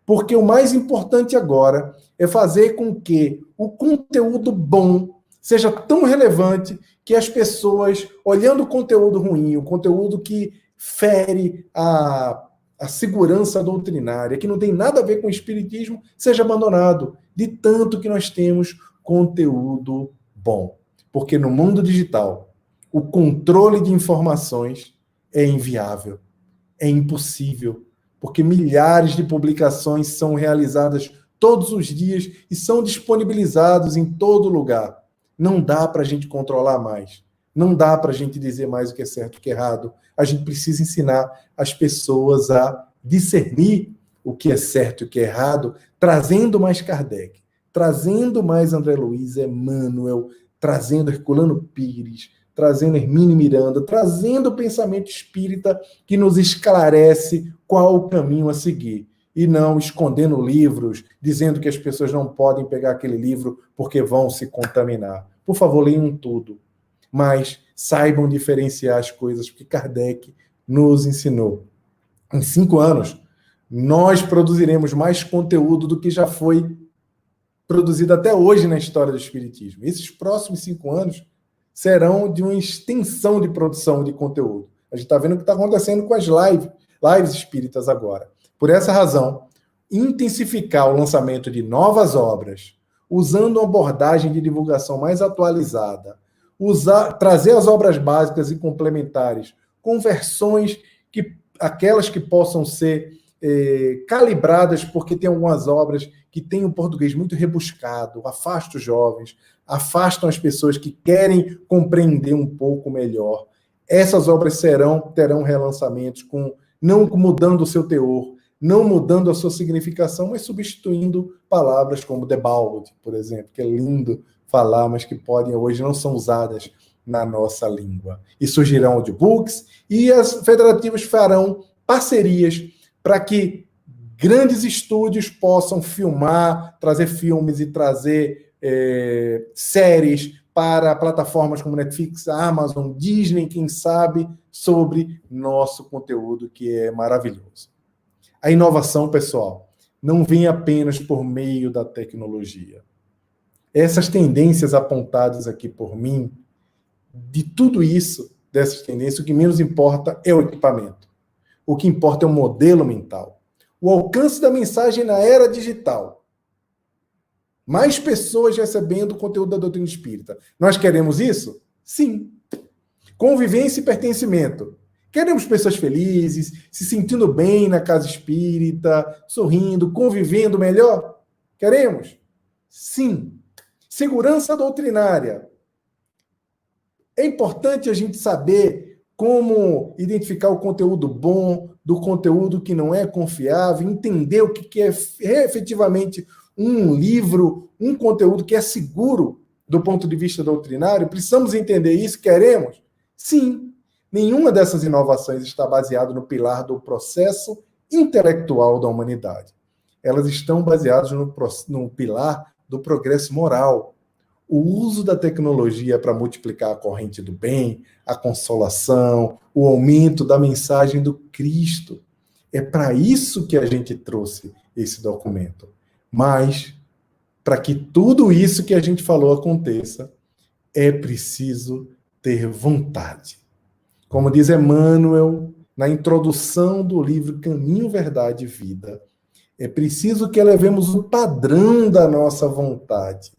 Porque o mais importante agora é fazer com que o conteúdo bom seja tão relevante que as pessoas, olhando o conteúdo ruim, o conteúdo que fere a segurança doutrinária, que não tem nada a ver com o espiritismo, seja abandonado, de tanto que nós temos conteúdo bom. Porque no mundo digital, o controle de informações é inviável, é impossível, porque milhares de publicações são realizadas todos os dias e são disponibilizados em todo lugar. Não dá para a gente controlar mais. Não dá para a gente dizer mais o que é certo e o que é errado. A gente precisa ensinar as pessoas a discernir o que é certo e o que é errado, trazendo mais Kardec, trazendo mais André Luiz, Emmanuel, trazendo Herculano Pires, trazendo Hermínio Miranda, trazendo o pensamento espírita que nos esclarece qual o caminho a seguir. E não escondendo livros, dizendo que as pessoas não podem pegar aquele livro porque vão se contaminar. Por favor, leiam tudo. Mas saibam diferenciar as coisas, porque Kardec nos ensinou. Em 5 anos, nós produziremos mais conteúdo do que já foi produzido até hoje na história do Espiritismo. Esses próximos 5 anos serão de uma extensão de produção de conteúdo. A gente está vendo o que está acontecendo com as lives espíritas agora. Por essa razão, intensificar o lançamento de novas obras, usando uma abordagem de divulgação mais atualizada, trazer as obras básicas e complementares com versões aquelas que possam ser calibradas, porque tem algumas obras que têm um português muito rebuscado, afastam os jovens, afastam as pessoas que querem compreender um pouco melhor. Essas obras terão relançamentos com não mudando o seu teor, não mudando a sua significação, mas substituindo palavras como debaude, por exemplo, que é lindo falar, mas que podem hoje não são usadas na nossa língua. E surgirão audiobooks, e as federativas farão parcerias para que grandes estúdios possam filmar, trazer filmes e trazer séries para plataformas como Netflix, Amazon, Disney, quem sabe, sobre nosso conteúdo, que é maravilhoso. A inovação, pessoal, não vem apenas por meio da tecnologia. Essas tendências apontadas aqui por mim, de tudo isso, dessas tendências, o que menos importa é o equipamento. O que importa é o modelo mental. O alcance da mensagem na era digital. Mais pessoas recebendo o conteúdo da doutrina espírita. Nós queremos isso? Sim. Convivência e pertencimento. Queremos pessoas felizes, se sentindo bem na casa espírita, sorrindo, convivendo melhor? Queremos? Sim. Segurança doutrinária. É importante a gente saber como identificar o conteúdo bom do conteúdo que não é confiável, entender o que é efetivamente um livro, um conteúdo que é seguro do ponto de vista doutrinário. Precisamos entender isso? Queremos? Sim. Nenhuma dessas inovações está baseada no pilar do processo intelectual da humanidade. Elas estão baseadas no pilar do progresso moral. O uso da tecnologia para multiplicar a corrente do bem, a consolação, o aumento da mensagem do Cristo. É para isso que a gente trouxe esse documento. Mas, para que tudo isso que a gente falou aconteça, é preciso ter vontade. Como diz Emmanuel, na introdução do livro Caminho, Verdade e Vida, é preciso que elevemos o padrão da nossa vontade.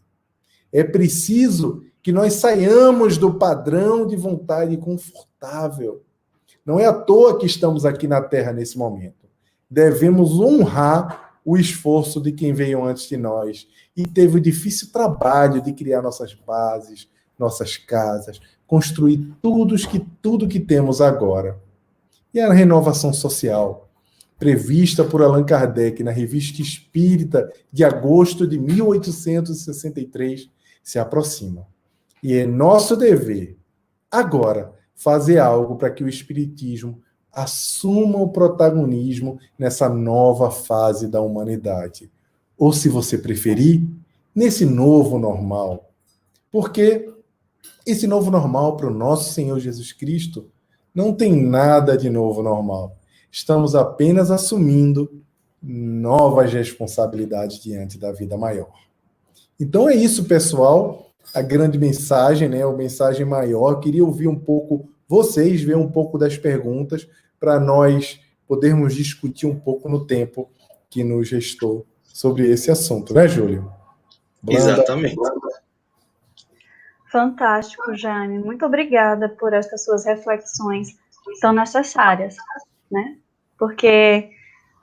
É preciso que nós saiamos do padrão de vontade confortável. Não é à toa que estamos aqui na Terra nesse momento. Devemos honrar o esforço de quem veio antes de nós e teve o difícil trabalho de criar nossas bases, nossas casas, construir tudo que temos agora. E a renovação social, prevista por Allan Kardec na Revista Espírita de agosto de 1863, se aproxima. E é nosso dever, agora, fazer algo para que o Espiritismo assuma o protagonismo nessa nova fase da humanidade. Ou, se você preferir, nesse novo normal. Porque esse novo normal para o nosso Senhor Jesus Cristo não tem nada de novo normal. Estamos apenas assumindo novas responsabilidades diante da vida maior. Então é isso, pessoal. A grande mensagem, né? A mensagem maior. Queria ouvir um pouco vocês, ver um pouco das perguntas, para nós podermos discutir um pouco no tempo que nos restou sobre esse assunto, né, Júlio? Exatamente. Fantástico, Jane. Muito obrigada por estas suas reflexões tão necessárias, né? Porque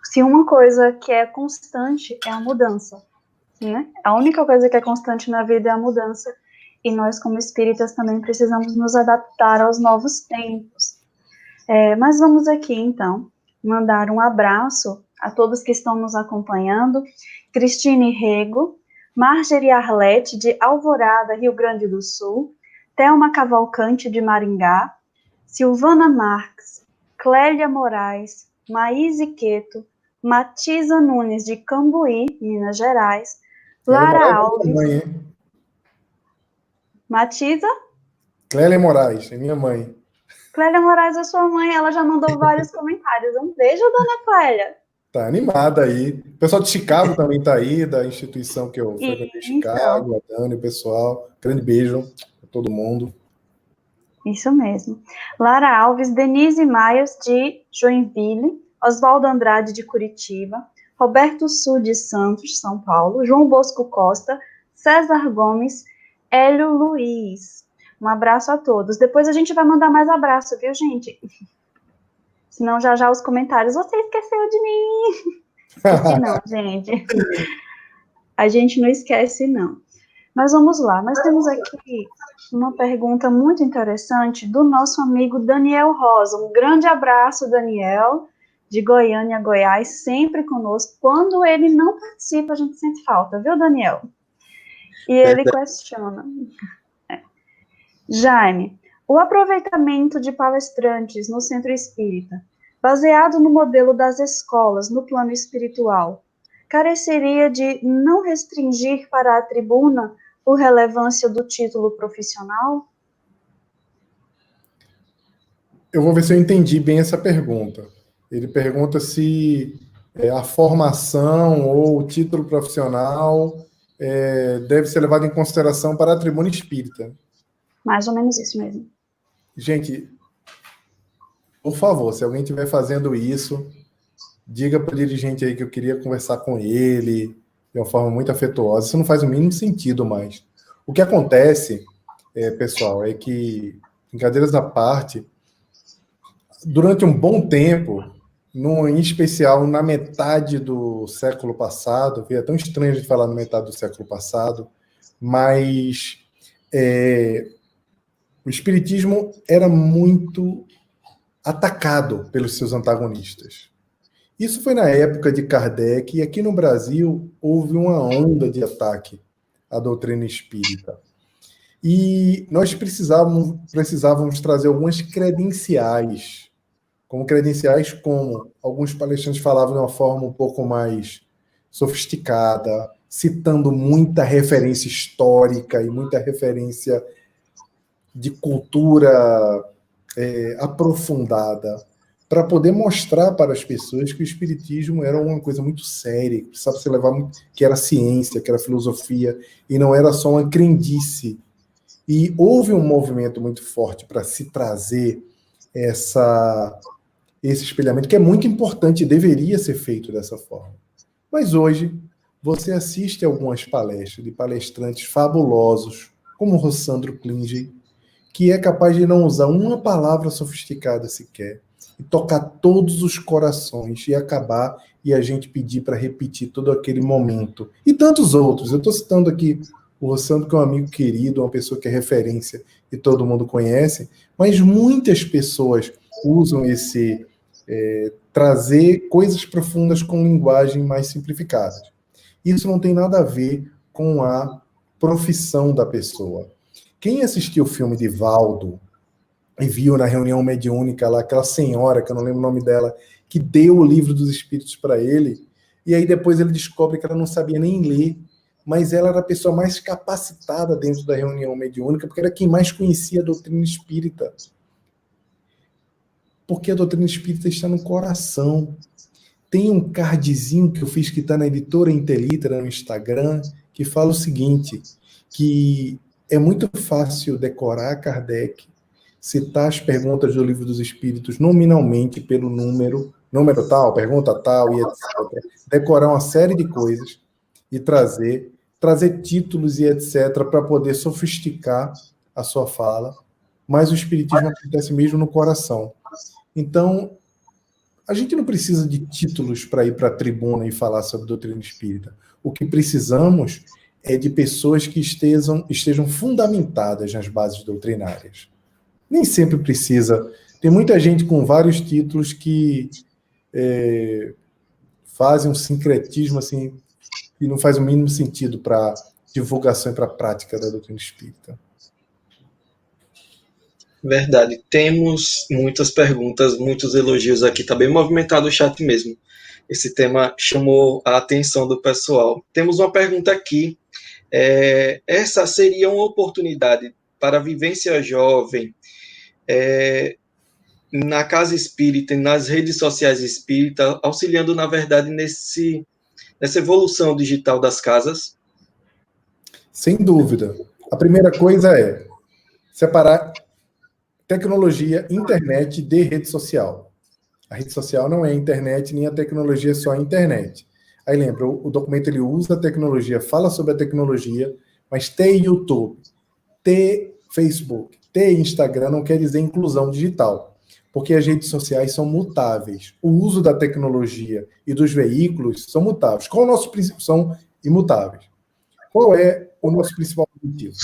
se uma coisa que é constante é a mudança, né? A única coisa que é constante na vida é a mudança, e nós, como espíritas, também precisamos nos adaptar aos novos tempos. Mas vamos aqui, então, mandar um abraço a todos que estão nos acompanhando. Cristine Rego, Margery Arlete, de Alvorada, Rio Grande do Sul, Thelma Cavalcante, de Maringá, Silvana Marques, Clélia Moraes, Maíse Queto, Matiza Nunes, de Cambuí, Minas Gerais, Lara Alves... Mãe, Matiza? Clélia Moraes, é minha mãe. Clélia Moraes é sua mãe, ela já mandou vários comentários. Um beijo, dona Clélia. Tá animada aí. O pessoal de Chicago também tá aí, da instituição que eu frequentei em Chicago, a Dani, o pessoal. Grande beijo a todo mundo. Isso mesmo. Lara Alves, Denise Maias, de Joinville, Oswaldo Andrade, de Curitiba, Roberto Sul, de Santos, São Paulo, João Bosco Costa, César Gomes, Hélio Luiz. Um abraço a todos. Depois a gente vai mandar mais abraço, viu, gente? Senão já os comentários, você esqueceu de mim. Esqueci não, gente. A gente não esquece, não. Mas vamos lá. Nós temos aqui uma pergunta muito interessante do nosso amigo Daniel Rosa. Um grande abraço, Daniel. de Goiânia, Goiás, sempre conosco. Quando ele não participa, a gente sente falta, viu, Daniel? E ele questiona. Jaime, o aproveitamento de palestrantes no centro espírita, baseado no modelo das escolas no plano espiritual, careceria de não restringir para a tribuna por relevância do título profissional? Eu vou ver se eu entendi bem essa pergunta. Ele pergunta se a formação ou o título profissional deve ser levado em consideração para a tribuna espírita. Mais ou menos isso mesmo. Gente, por favor, se alguém estiver fazendo isso, diga para o dirigente aí que eu queria conversar com ele de uma forma muito afetuosa. Isso não faz o mínimo sentido mais. O que acontece, pessoal, é que, brincadeiras à parte, durante um bom tempo, em especial na metade do século passado, é tão estranho a gente falar na metade do século passado, mas o espiritismo era muito atacado pelos seus antagonistas. Isso foi na época de Kardec, e aqui no Brasil houve uma onda de ataque à doutrina espírita. E nós precisávamos trazer algumas credenciais, como alguns palestrantes falavam de uma forma um pouco mais sofisticada, citando muita referência histórica e muita referência de cultura aprofundada, para poder mostrar para as pessoas que o espiritismo era uma coisa muito séria, que precisava se levar muito, que era ciência, que era filosofia, e não era só uma crendice. E houve um movimento muito forte para se trazer esse espelhamento, que é muito importante e deveria ser feito dessa forma. Mas hoje, você assiste algumas palestras de palestrantes fabulosos, como o Rossandro Klinger, que é capaz de não usar uma palavra sofisticada sequer, e tocar todos os corações, e acabar, e a gente pedir para repetir todo aquele momento. E tantos outros. Eu estou citando aqui o Rossandro, que é um amigo querido, uma pessoa que é referência e todo mundo conhece, mas muitas pessoas usam esse trazer coisas profundas com linguagem mais simplificada. Isso não tem nada a ver com a profissão da pessoa. Quem assistiu o filme de Valdo e viu na reunião mediúnica lá, aquela senhora, que eu não lembro o nome dela, que deu o livro dos espíritos para ele, e aí depois ele descobre que ela não sabia nem ler, mas ela era a pessoa mais capacitada dentro da reunião mediúnica, porque era quem mais conhecia a doutrina espírita. Porque a doutrina espírita está no coração. Tem um cardzinho que eu fiz que está na editora Intelitera no Instagram, que fala o seguinte, que é muito fácil decorar Kardec, citar as perguntas do Livro dos Espíritos nominalmente pelo número tal, pergunta tal, e etc. Decorar uma série de coisas e trazer títulos e etc. para poder sofisticar a sua fala, mas o Espiritismo acontece mesmo no coração. Então, a gente não precisa de títulos para ir para a tribuna e falar sobre doutrina espírita. O que precisamos é de pessoas que estejam fundamentadas nas bases doutrinárias. Nem sempre precisa. Tem muita gente com vários títulos que fazem um sincretismo assim, que não faz o mínimo sentido para divulgação e para a prática da doutrina espírita. Verdade. Temos muitas perguntas, muitos elogios aqui. Está bem movimentado o chat mesmo. Esse tema chamou a atenção do pessoal. Temos uma pergunta aqui. Essa seria uma oportunidade para a vivência jovem na casa espírita e nas redes sociais espírita, auxiliando, na verdade, nessa evolução digital das casas? Sem dúvida. A primeira coisa é separar tecnologia, internet de rede social. A rede social não é a internet, nem a tecnologia é só a internet. Aí lembra, o documento ele usa a tecnologia, fala sobre a tecnologia, mas ter YouTube, ter Facebook, ter Instagram não quer dizer inclusão digital, porque as redes sociais são mutáveis. O uso da tecnologia e dos veículos são mutáveis. Qual é o nosso princípio? São imutáveis. Qual é o nosso principal objetivo?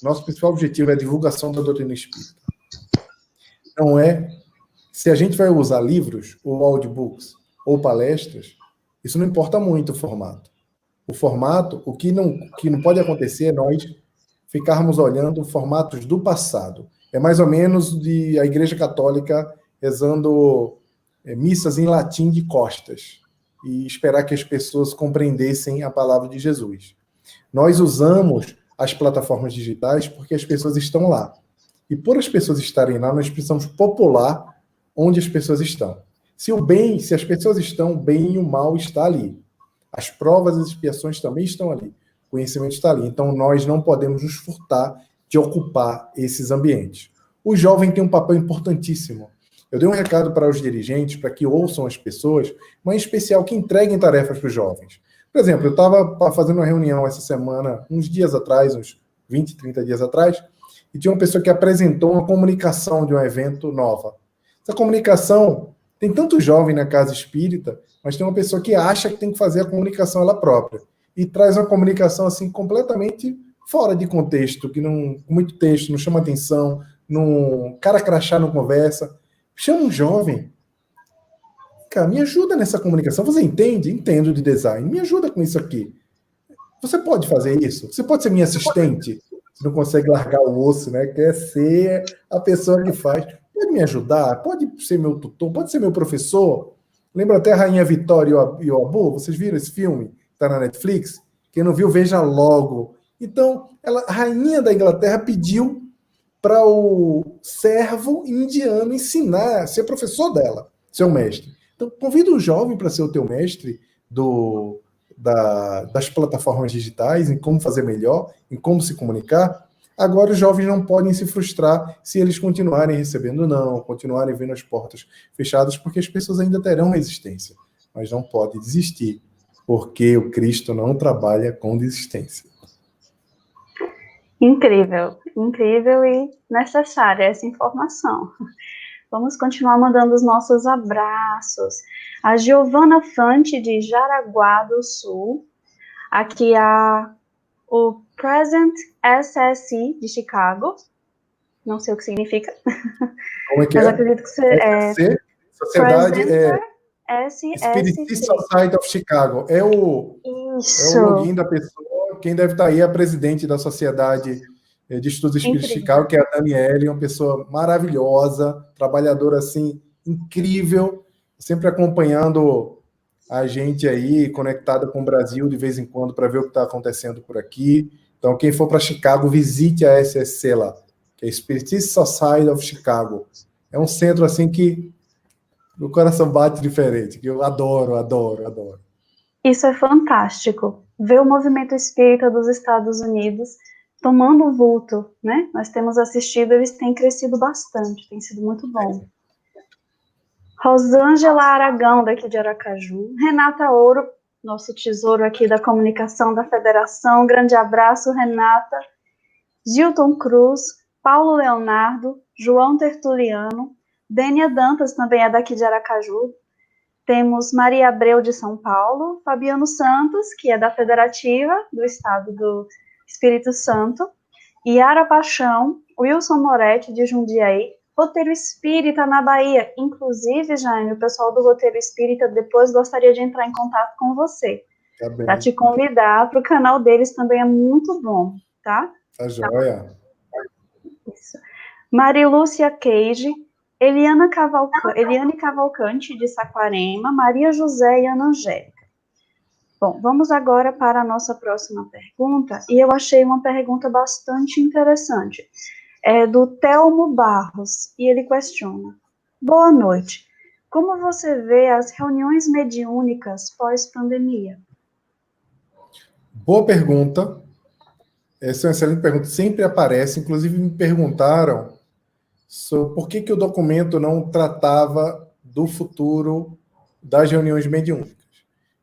Nosso principal objetivo é a divulgação da doutrina espírita. Não é Se a gente vai usar livros, ou audiobooks, ou palestras, isso não importa muito o formato. O formato, o que não pode acontecer é nós ficarmos olhando formatos do passado. É mais ou menos de a Igreja Católica rezando missas em latim de costas e esperar que as pessoas compreendessem a palavra de Jesus. Nós usamos as plataformas digitais porque as pessoas estão lá. E por as pessoas estarem lá, nós precisamos popular onde as pessoas estão. Se as pessoas estão, o bem e o mal está ali. As provas e as expiações também estão ali. O conhecimento está ali. Então, nós não podemos nos furtar de ocupar esses ambientes. O jovem tem um papel importantíssimo. Eu dei um recado para os dirigentes, para que ouçam as pessoas, mas em especial que entreguem tarefas para os jovens. Por exemplo, eu estava fazendo uma reunião essa semana, uns dias atrás, uns 20, 30 dias atrás, e tinha uma pessoa que apresentou uma comunicação de um evento nova. Essa comunicação, tem tanto jovem na casa espírita, mas tem uma pessoa que acha que tem que fazer a comunicação ela própria. E traz uma comunicação assim completamente fora de contexto, que não, com muito texto, não chama atenção, cara crachá não conversa. Chama um jovem. Cara, me ajuda nessa comunicação. Você entende? Entendo de design. Me ajuda com isso aqui. Você pode fazer isso? Você pode ser minha assistente? Você não consegue largar o osso, né? Quer ser a pessoa que faz. Pode me ajudar? Pode ser meu tutor? Pode ser meu professor? Lembra até a Rainha Vitória e o Abu? Vocês viram esse filme? Está na Netflix? Quem não viu, veja logo. Então, a rainha da Inglaterra pediu para o servo indiano ensinar, ser professor dela, seu mestre. Então, convida um jovem para ser o teu mestre das plataformas digitais, em como fazer melhor, em como se comunicar. Agora, os jovens não podem se frustrar se eles continuarem recebendo não, continuarem vendo as portas fechadas, porque as pessoas ainda terão resistência, mas não podem desistir, porque o Cristo não trabalha com desistência. Incrível, incrível e necessária essa informação. Vamos continuar mandando os nossos abraços. A Giovana Fante, de Jaraguá do Sul. Aqui o Present SSI, de Chicago. Não sei o que significa. Como é que mas é? acredito que você Sociedade SSI. Spiritist Society of Chicago. É o login da pessoa. Quem deve estar aí é a presidente da Sociedade de Estudos Espíritas de Chicago, que é a Daniele, uma pessoa maravilhosa, trabalhadora assim, incrível, sempre acompanhando a gente aí, conectada com o Brasil de vez em quando para ver o que está acontecendo por aqui. Então, quem for para Chicago, visite a SSC lá, que é a Spiritist Society of Chicago. É um centro assim que o coração bate diferente, que eu adoro, adoro, adoro. Isso é fantástico. Ver o movimento espírita dos Estados Unidos tomando vulto, né? Nós temos assistido, eles têm crescido bastante, tem sido muito bom. Rosângela Aragão, daqui de Aracaju. Renata Ouro, nosso tesouro aqui da comunicação da Federação. Grande abraço, Renata. Gilton Cruz, Paulo Leonardo, João Tertuliano. Dênia Dantas também é daqui de Aracaju. Temos Maria Abreu, de São Paulo. Fabiano Santos, que é da Federativa, do Estado do Espírito Santo. Yara Paixão, Wilson Moretti, de Jundiaí. Roteiro Espírita na Bahia. Inclusive, Jaime, o pessoal do Roteiro Espírita depois gostaria de entrar em contato com você. Tá bem. Para te convidar para o canal deles, também é muito bom, tá? Tá joia. Isso. Marilúcia Keiji, Eliane Cavalcante, de Saquarema, Maria José e Ana Angélica. Bom, vamos agora para a nossa próxima pergunta, e eu achei uma pergunta bastante interessante. É do Telmo Barros, e ele questiona: boa noite, como você vê as reuniões mediúnicas pós-pandemia? Boa pergunta. Essa é uma excelente pergunta. Sempre aparece, inclusive me perguntaram sobre por que o documento não tratava do futuro das reuniões mediúnicas.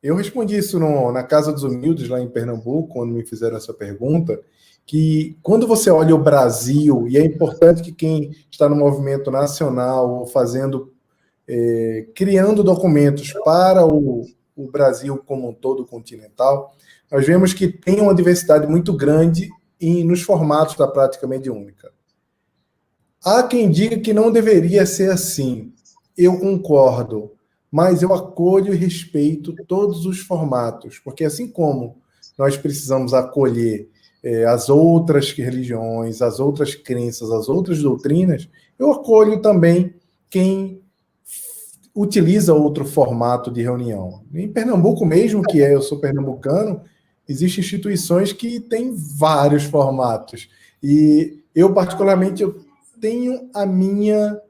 Eu respondi isso na Casa dos Humildes, lá em Pernambuco, quando me fizeram essa pergunta, que quando você olha o Brasil, e é importante que quem está no movimento nacional, ou criando documentos para o Brasil como um todo continental, nós vemos que tem uma diversidade muito grande nos formatos da prática mediúnica. Há quem diga que não deveria ser assim. eu concordo, mas eu acolho e respeito todos os formatos, porque assim como nós precisamos acolher as outras religiões, as outras crenças, as outras doutrinas, eu acolho também quem utiliza outro formato de reunião. Em Pernambuco mesmo, eu sou pernambucano, existem instituições que têm vários formatos. E eu, particularmente, eu tenho a minha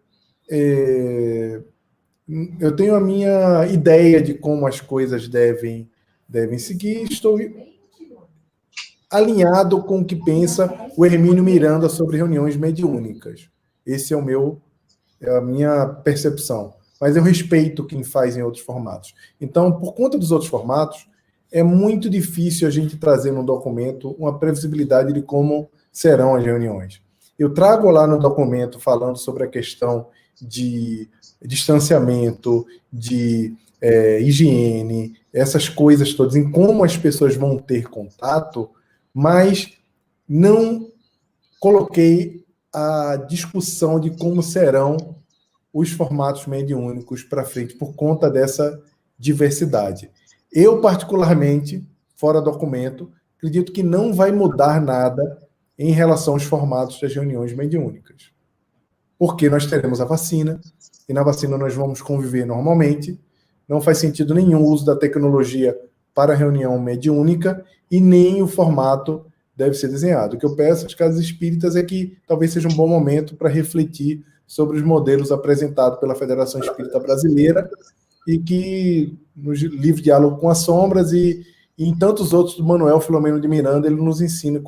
ideia de como as coisas devem seguir. Estou alinhado com o que pensa o Hermínio Miranda sobre reuniões mediúnicas. Esse é a minha percepção. Mas eu respeito quem faz em outros formatos. Então, por conta dos outros formatos, é muito difícil a gente trazer no documento uma previsibilidade de como serão as reuniões. Eu trago lá no documento falando sobre a questão de distanciamento, de higiene, essas coisas todas, em como as pessoas vão ter contato, mas não coloquei a discussão de como serão os formatos mediúnicos para frente, por conta dessa diversidade. Eu, particularmente, fora documento, acredito que não vai mudar nada em relação aos formatos das reuniões mediúnicas. Porque nós teremos a vacina, e na vacina nós vamos conviver normalmente, não faz sentido nenhum o uso da tecnologia para reunião mediúnica, e nem o formato deve ser desenhado. O que eu peço às casas espíritas é que talvez seja um bom momento para refletir sobre os modelos apresentados pela Federação Espírita Brasileira, e que no livro Diálogo com as Sombras e em tantos outros do Manuel Filomeno de Miranda, ele nos ensina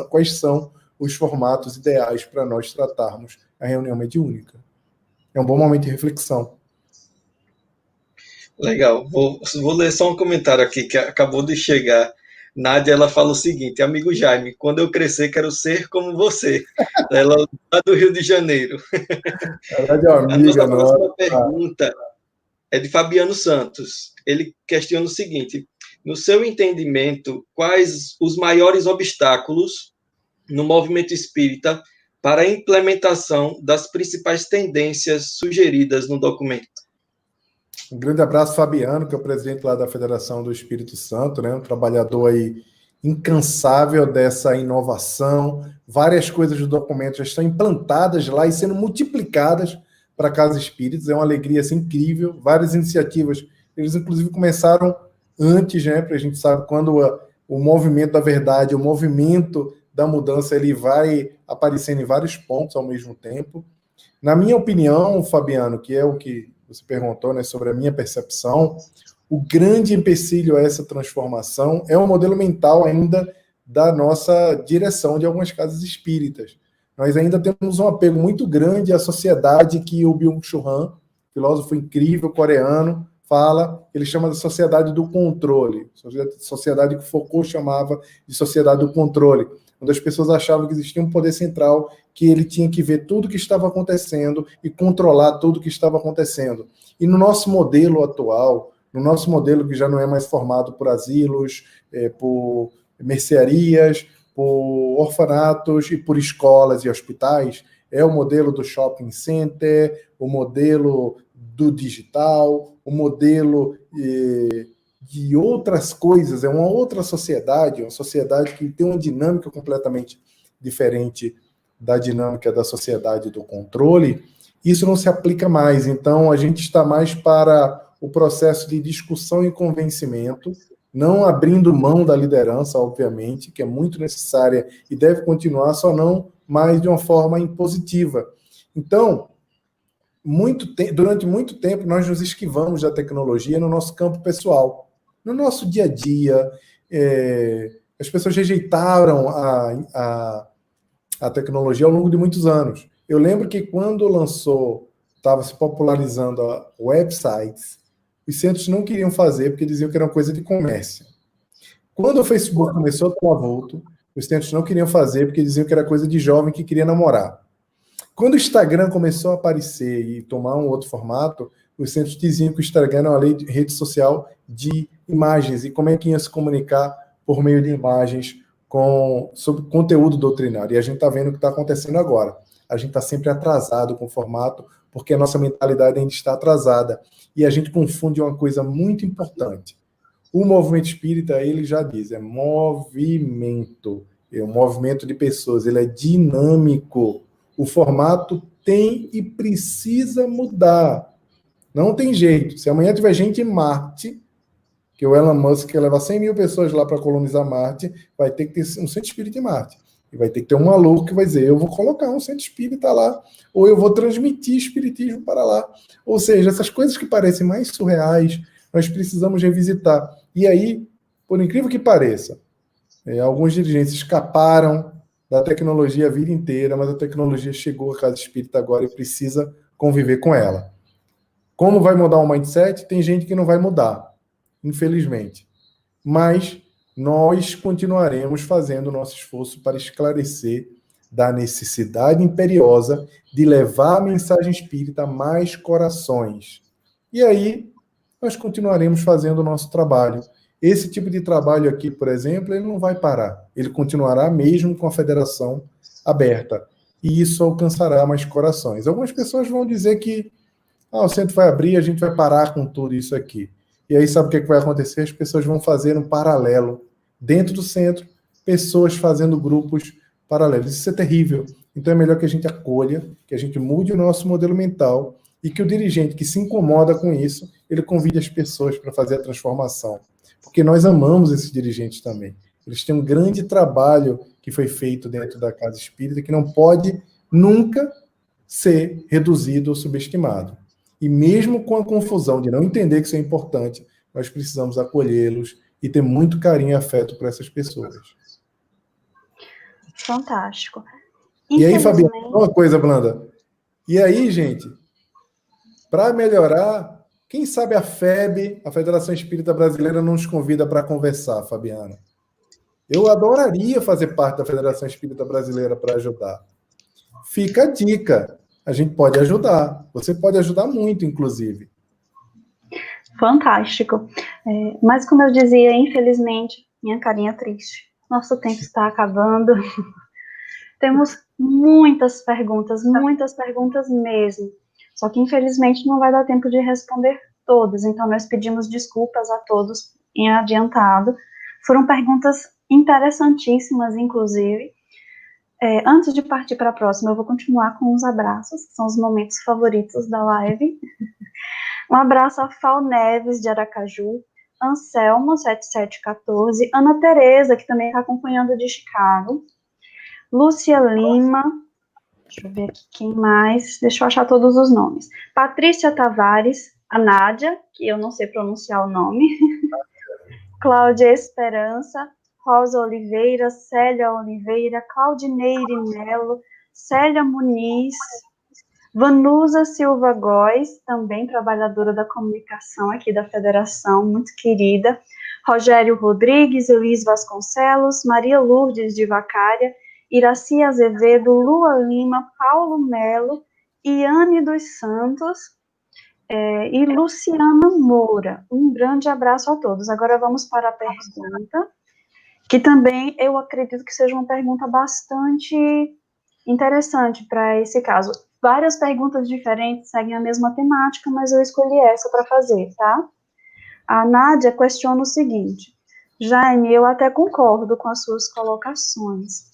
quais são os formatos ideais para nós tratarmos a reunião mediúnica. É um bom momento de reflexão. Legal. Vou ler só um comentário aqui que acabou de chegar. Nádia, ela fala o seguinte: amigo Jaime, quando eu crescer quero ser como você. Ela lá do Rio de Janeiro. A nossa próxima pergunta é de Fabiano Santos. Ele questiona o seguinte: no seu entendimento, quais os maiores obstáculos no movimento espírita para a implementação das principais tendências sugeridas no documento? Um grande abraço, Fabiano, que é o presidente lá da Federação do Espírito Santo, né? Um trabalhador aí incansável dessa inovação. Várias coisas do documento já estão implantadas lá e sendo multiplicadas para a Casa Espíritas. É uma alegria assim, incrível. Várias iniciativas. Eles, inclusive, começaram antes, né? Para a gente saber quando o movimento da verdade, o movimento da mudança, ele vai aparecendo em vários pontos ao mesmo tempo. Na minha opinião, Fabiano, que é o que você perguntou, né, sobre a minha percepção, o grande empecilho a essa transformação é o modelo mental ainda da nossa direção de algumas casas espíritas. Nós ainda temos um apego muito grande à sociedade que o Byung-Chul Han, filósofo incrível coreano, fala, ele chama de sociedade do controle, sociedade que Foucault chamava de sociedade do controle, onde as pessoas achavam que existia um poder central, que ele tinha que ver tudo o que estava acontecendo e controlar tudo o que estava acontecendo. E no nosso modelo atual, no nosso modelo que já não é mais formado por asilos, por mercearias, por orfanatos e por escolas e hospitais, é o modelo do shopping center, o modelo do digital, o modelo de outras coisas, é uma outra sociedade, uma sociedade que tem uma dinâmica completamente diferente da dinâmica da sociedade do controle. Isso não se aplica mais, então a gente está mais para o processo de discussão e convencimento, não abrindo mão da liderança, obviamente, que é muito necessária e deve continuar, só não mais de uma forma impositiva. Então, durante muito tempo, nós nos esquivamos da tecnologia no nosso campo pessoal. No nosso dia a dia, as pessoas rejeitaram a tecnologia ao longo de muitos anos. Eu lembro que quando estava se popularizando websites, os centros não queriam fazer porque diziam que era uma coisa de comércio. Quando o Facebook começou a tomar vulto, os centros não queriam fazer porque diziam que era coisa de jovem que queria namorar. Quando o Instagram começou a aparecer e tomar um outro formato, os centros diziam que o Instagram era uma rede social de imagens e como é que ia se comunicar por meio de imagens sobre conteúdo doutrinário. E a gente está vendo o que está acontecendo agora. A gente está sempre atrasado com o formato porque a nossa mentalidade ainda está atrasada. E a gente confunde uma coisa muito importante. O movimento espírita, ele já diz, é movimento. É um movimento de pessoas, ele é dinâmico. O formato tem e precisa mudar. Não tem jeito. Se amanhã tiver gente em Marte, que o Elon Musk quer levar 100 mil pessoas lá para colonizar Marte, vai ter que ter um centro espírita em Marte. E vai ter que ter um maluco que vai dizer, eu vou colocar um centro espírita lá, ou eu vou transmitir espiritismo para lá. Ou seja, essas coisas que parecem mais surreais, nós precisamos revisitar. E aí, por incrível que pareça, alguns dirigentes escaparam da tecnologia a vida inteira, mas a tecnologia chegou à casa espírita agora e precisa conviver com ela. Como vai mudar o mindset? Tem gente que não vai mudar, infelizmente. Mas nós continuaremos fazendo o nosso esforço para esclarecer da necessidade imperiosa de levar a mensagem espírita a mais corações. E aí, nós continuaremos fazendo o nosso trabalho. Esse tipo de trabalho aqui, por exemplo, ele não vai parar. Ele continuará mesmo com a federação aberta. E isso alcançará mais corações. Algumas pessoas vão dizer que o centro vai abrir, a gente vai parar com tudo isso aqui. E aí, sabe o que vai acontecer? As pessoas vão fazer um paralelo. Dentro do centro, pessoas fazendo grupos paralelos. Isso é terrível. Então, é melhor que a gente acolha, que a gente mude o nosso modelo mental e que o dirigente que se incomoda com isso, ele convide as pessoas para fazer a transformação. Porque nós amamos esses dirigentes também. Eles têm um grande trabalho que foi feito dentro da Casa Espírita que não pode nunca ser reduzido ou subestimado. E mesmo com a confusão de não entender que isso é importante, nós precisamos acolhê-los e ter muito carinho e afeto por essas pessoas. Fantástico. E aí, Fabiana, uma coisa, Blanda. E aí, gente, para melhorar, quem sabe a FEB, a Federação Espírita Brasileira, não nos convida para conversar, Fabiana. Eu adoraria fazer parte da Federação Espírita Brasileira para ajudar. Fica a dica. A gente pode ajudar. Você pode ajudar muito, inclusive. Fantástico. Mas, como eu dizia, infelizmente, minha carinha triste. Nosso tempo está acabando. Temos muitas perguntas mesmo. Só que, infelizmente, não vai dar tempo de responder todas. Então, nós pedimos desculpas a todos em adiantado. Foram perguntas interessantíssimas, inclusive. Antes de partir para a próxima, eu vou continuar com os abraços, que são os momentos favoritos da live. Um abraço a Fal Neves, de Aracaju, Anselmo, 7714, Ana Tereza, que também está acompanhando de Chicago, Lúcia Lima, deixa eu ver aqui quem mais, deixa eu achar todos os nomes, Patrícia Tavares, a Nádia, que eu não sei pronunciar o nome, Cláudia Esperança, Rosa Oliveira, Célia Oliveira, Claudineire Melo, Célia Muniz, Vanusa Silva Góes, também trabalhadora da comunicação aqui da Federação, muito querida, Rogério Rodrigues, Elis Vasconcelos, Maria Lourdes de Vacária, Iraci Azevedo, Lua Lima, Paulo Melo, Iane dos Santos e Luciana Moura. Um grande abraço a todos. Agora vamos para a pergunta, que também eu acredito que seja uma pergunta bastante interessante para esse caso. Várias perguntas diferentes seguem a mesma temática, mas eu escolhi essa para fazer, tá? A Nádia questiona o seguinte: Jaime, eu até concordo com as suas colocações,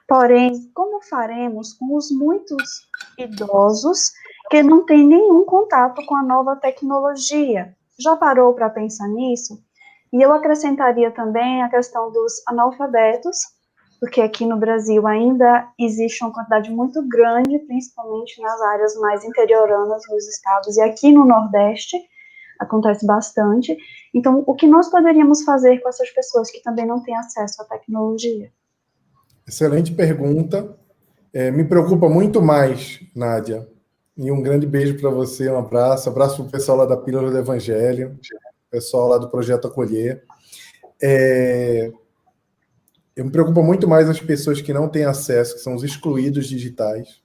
porém, como faremos com os muitos idosos que não têm nenhum contato com a nova tecnologia? Já parou para pensar nisso? E eu acrescentaria também a questão dos analfabetos, porque aqui no Brasil ainda existe uma quantidade muito grande, principalmente nas áreas mais interioranas dos estados, e aqui no Nordeste acontece bastante. Então, o que nós poderíamos fazer com essas pessoas que também não têm acesso à tecnologia? Excelente pergunta. Me preocupa muito mais, Nádia. E um grande beijo para você, um abraço. Abraço para o pessoal lá da Pílula do Evangelho, pessoal lá do Projeto Acolher. Eu me preocupo muito mais as pessoas que não têm acesso, que são os excluídos digitais.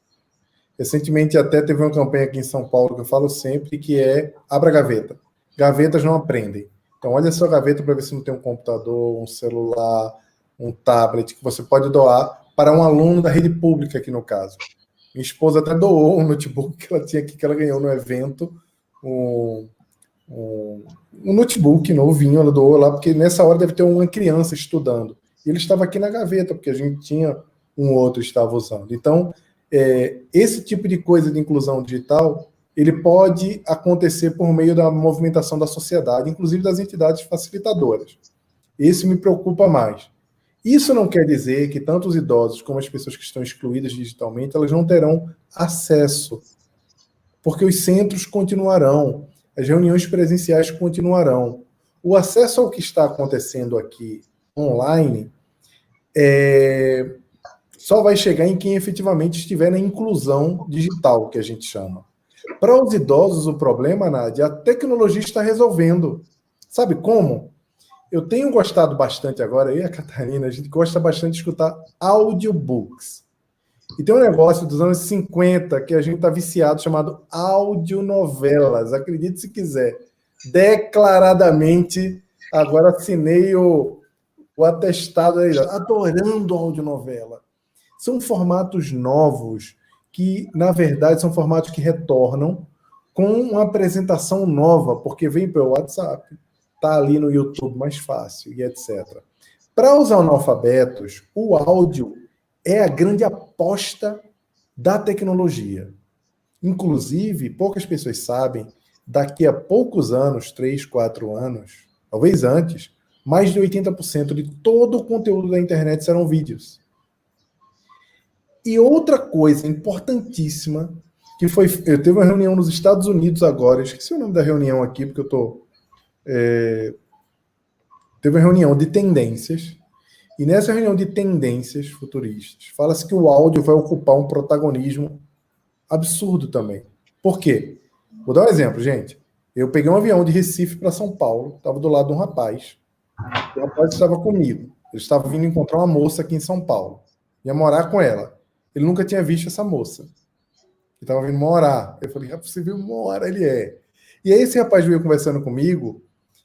Recentemente até teve uma campanha aqui em São Paulo, que eu falo sempre, que é abra a gaveta. Gavetas não aprendem. Então, olha a sua gaveta para ver se não tem um computador, um celular, um tablet, que você pode doar para um aluno da rede pública aqui no caso. Minha esposa até doou um notebook que ela tinha aqui, que ela ganhou no evento, um notebook novinho, ela doou lá, porque nessa hora deve ter uma criança estudando. E ele estava aqui na gaveta, porque a gente tinha um outro que estava usando. Então, esse tipo de coisa de inclusão digital, ele pode acontecer por meio da movimentação da sociedade, inclusive das entidades facilitadoras. Esse me preocupa mais. Isso não quer dizer que tanto os idosos como as pessoas que estão excluídas digitalmente, elas não terão acesso, porque os centros continuarão, as reuniões presenciais continuarão. O acesso ao que está acontecendo aqui online só vai chegar em quem efetivamente estiver na inclusão digital, que a gente chama. Para os idosos, o problema, Nádia, a tecnologia está resolvendo. Sabe como? Eu tenho gostado bastante agora, eu e a Catarina, a gente gosta bastante de escutar audiobooks. E tem um negócio dos anos 50 que a gente está viciado, chamado audionovelas. Acredite se quiser. Declaradamente, agora assinei o atestado aí, adorando audionovela. São formatos novos que, na verdade, são formatos que retornam com uma apresentação nova, porque vem pelo WhatsApp, está ali no YouTube mais fácil e etc. Para os analfabetos, o áudio é a grande aposta da tecnologia. Inclusive, poucas pessoas sabem, daqui a poucos anos, 3, 4 anos, talvez antes, mais de 80% de todo o conteúdo da internet serão vídeos. E outra coisa importantíssima, eu teve uma reunião nos Estados Unidos agora, eu esqueci o nome da reunião aqui, porque eu estou... teve uma reunião de tendências, e nessa reunião de tendências futuristas, fala-se que o áudio vai ocupar um protagonismo absurdo também. Por quê? Vou dar um exemplo, gente. Eu peguei um avião de Recife para São Paulo, estava do lado de um rapaz. O rapaz estava comigo. Ele estava vindo encontrar uma moça aqui em São Paulo. Ia morar com ela. Ele nunca tinha visto essa moça. Ele estava vindo morar. Eu falei, é possível morar, ele é. E aí esse rapaz veio conversando comigo,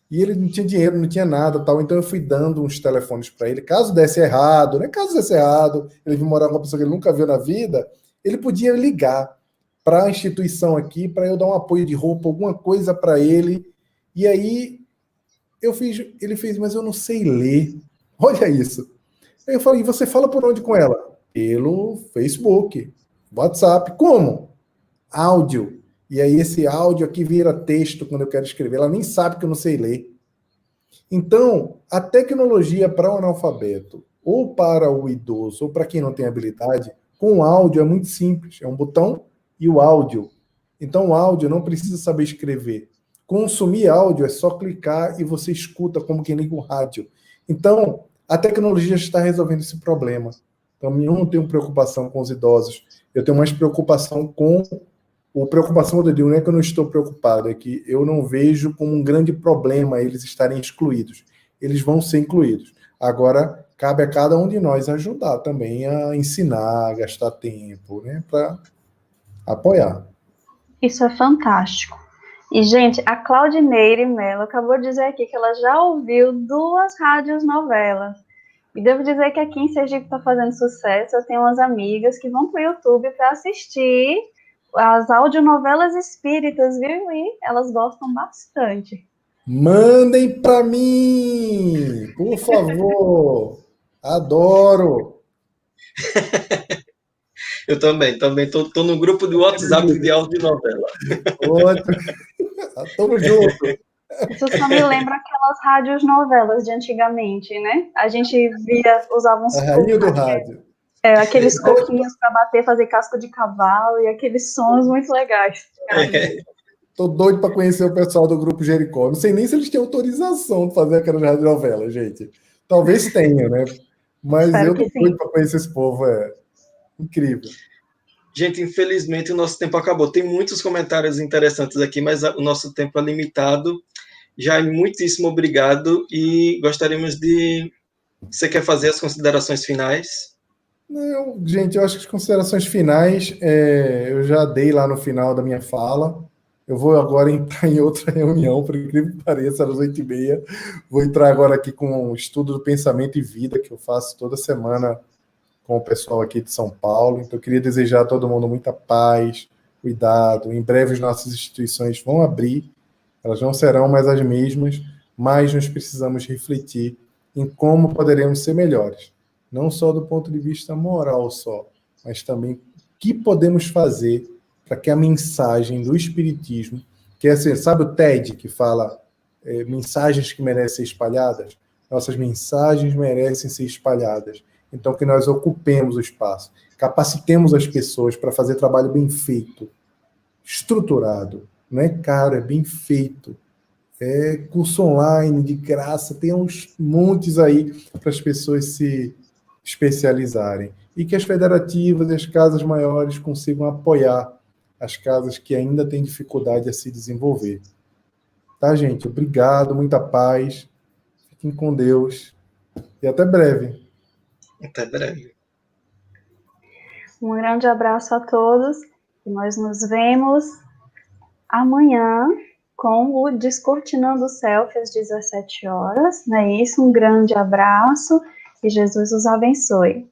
e ele não tinha dinheiro, não tinha nada, tal. Então eu fui dando uns telefones para ele, caso desse errado, né? Caso desse errado, ele vir morar com uma pessoa que ele nunca viu na vida, ele podia ligar para a instituição aqui, para eu dar um apoio de roupa, alguma coisa para ele. E aí ele fez, mas eu não sei ler. Olha isso. Aí eu falei, e você fala por onde com ela? Pelo Facebook, WhatsApp. Como? Áudio. E aí esse áudio aqui vira texto quando eu quero escrever. Ela nem sabe que eu não sei ler. Então, a tecnologia para o analfabeto, ou para o idoso, ou para quem não tem habilidade, com o áudio é muito simples. É um botão e o áudio. Então, o áudio não precisa saber escrever. Consumir áudio é só clicar e você escuta como quem liga o rádio. Então, a tecnologia está resolvendo esse problema. Então, eu não tenho preocupação com os idosos. Eu tenho mais preocupação com... preocupação do Edil não é que eu não estou preocupado, é que eu não vejo como um grande problema eles estarem excluídos. Eles vão ser incluídos. Agora, cabe a cada um de nós ajudar também a ensinar, a gastar tempo, né, para apoiar. Isso é fantástico. E, gente, a Claudineire Mello acabou de dizer aqui que ela já ouviu 2 rádios novelas. E devo dizer que aqui em Sergipe está fazendo sucesso. Eu tenho umas amigas que vão para o YouTube para assistir as audionovelas espíritas, viu? E elas gostam bastante. Mandem para mim, por favor. Adoro. Eu também tô no grupo do WhatsApp de audionovela. Outro. Tamo junto. Isso só me lembra aquelas rádios novelas de antigamente, né? A gente usava uns... A rainha do rádio. Aqueles coquinhos para bater, fazer casco de cavalo e aqueles sons muito legais. Tô doido para conhecer o pessoal do Grupo Jericó. Não sei nem se eles têm autorização de fazer aquelas radionovelas, gente. Talvez tenha, né? Mas espero eu tô doido para conhecer esse povo. É incrível. Gente, infelizmente o nosso tempo acabou. Tem muitos comentários interessantes aqui, mas o nosso tempo é limitado. Jaime, muitíssimo obrigado e gostaríamos de... Você quer fazer as considerações finais? Não, gente, eu acho que as considerações finais eu já dei lá no final da minha fala. Eu vou agora entrar em outra reunião, por incrível que pareça, às 8h30. Vou entrar agora aqui com o estudo do pensamento e vida, que eu faço toda semana com o pessoal aqui de São Paulo. Então, eu queria desejar a todo mundo muita paz, cuidado. Em breve, as nossas instituições vão abrir, elas não serão mais as mesmas, mas nós precisamos refletir em como poderemos ser melhores. Não só do ponto de vista moral só, mas também o que podemos fazer para que a mensagem do Espiritismo, que é assim, sabe o TED que fala mensagens que merecem ser espalhadas? Nossas mensagens merecem ser espalhadas. Então, que nós ocupemos o espaço, capacitemos as pessoas para fazer trabalho bem feito, estruturado. Não é caro, é bem feito. É curso online, de graça, tem uns montes aí para as pessoas se especializarem. E que as federativas e as casas maiores consigam apoiar as casas que ainda têm dificuldade a se desenvolver. Tá, gente? Obrigado, muita paz. Fiquem com Deus. E até breve. Até breve. Um grande abraço a todos e nós nos vemos amanhã com o Descortinando o Selfie às 17 horas. Não é isso? Um grande abraço e Jesus os abençoe.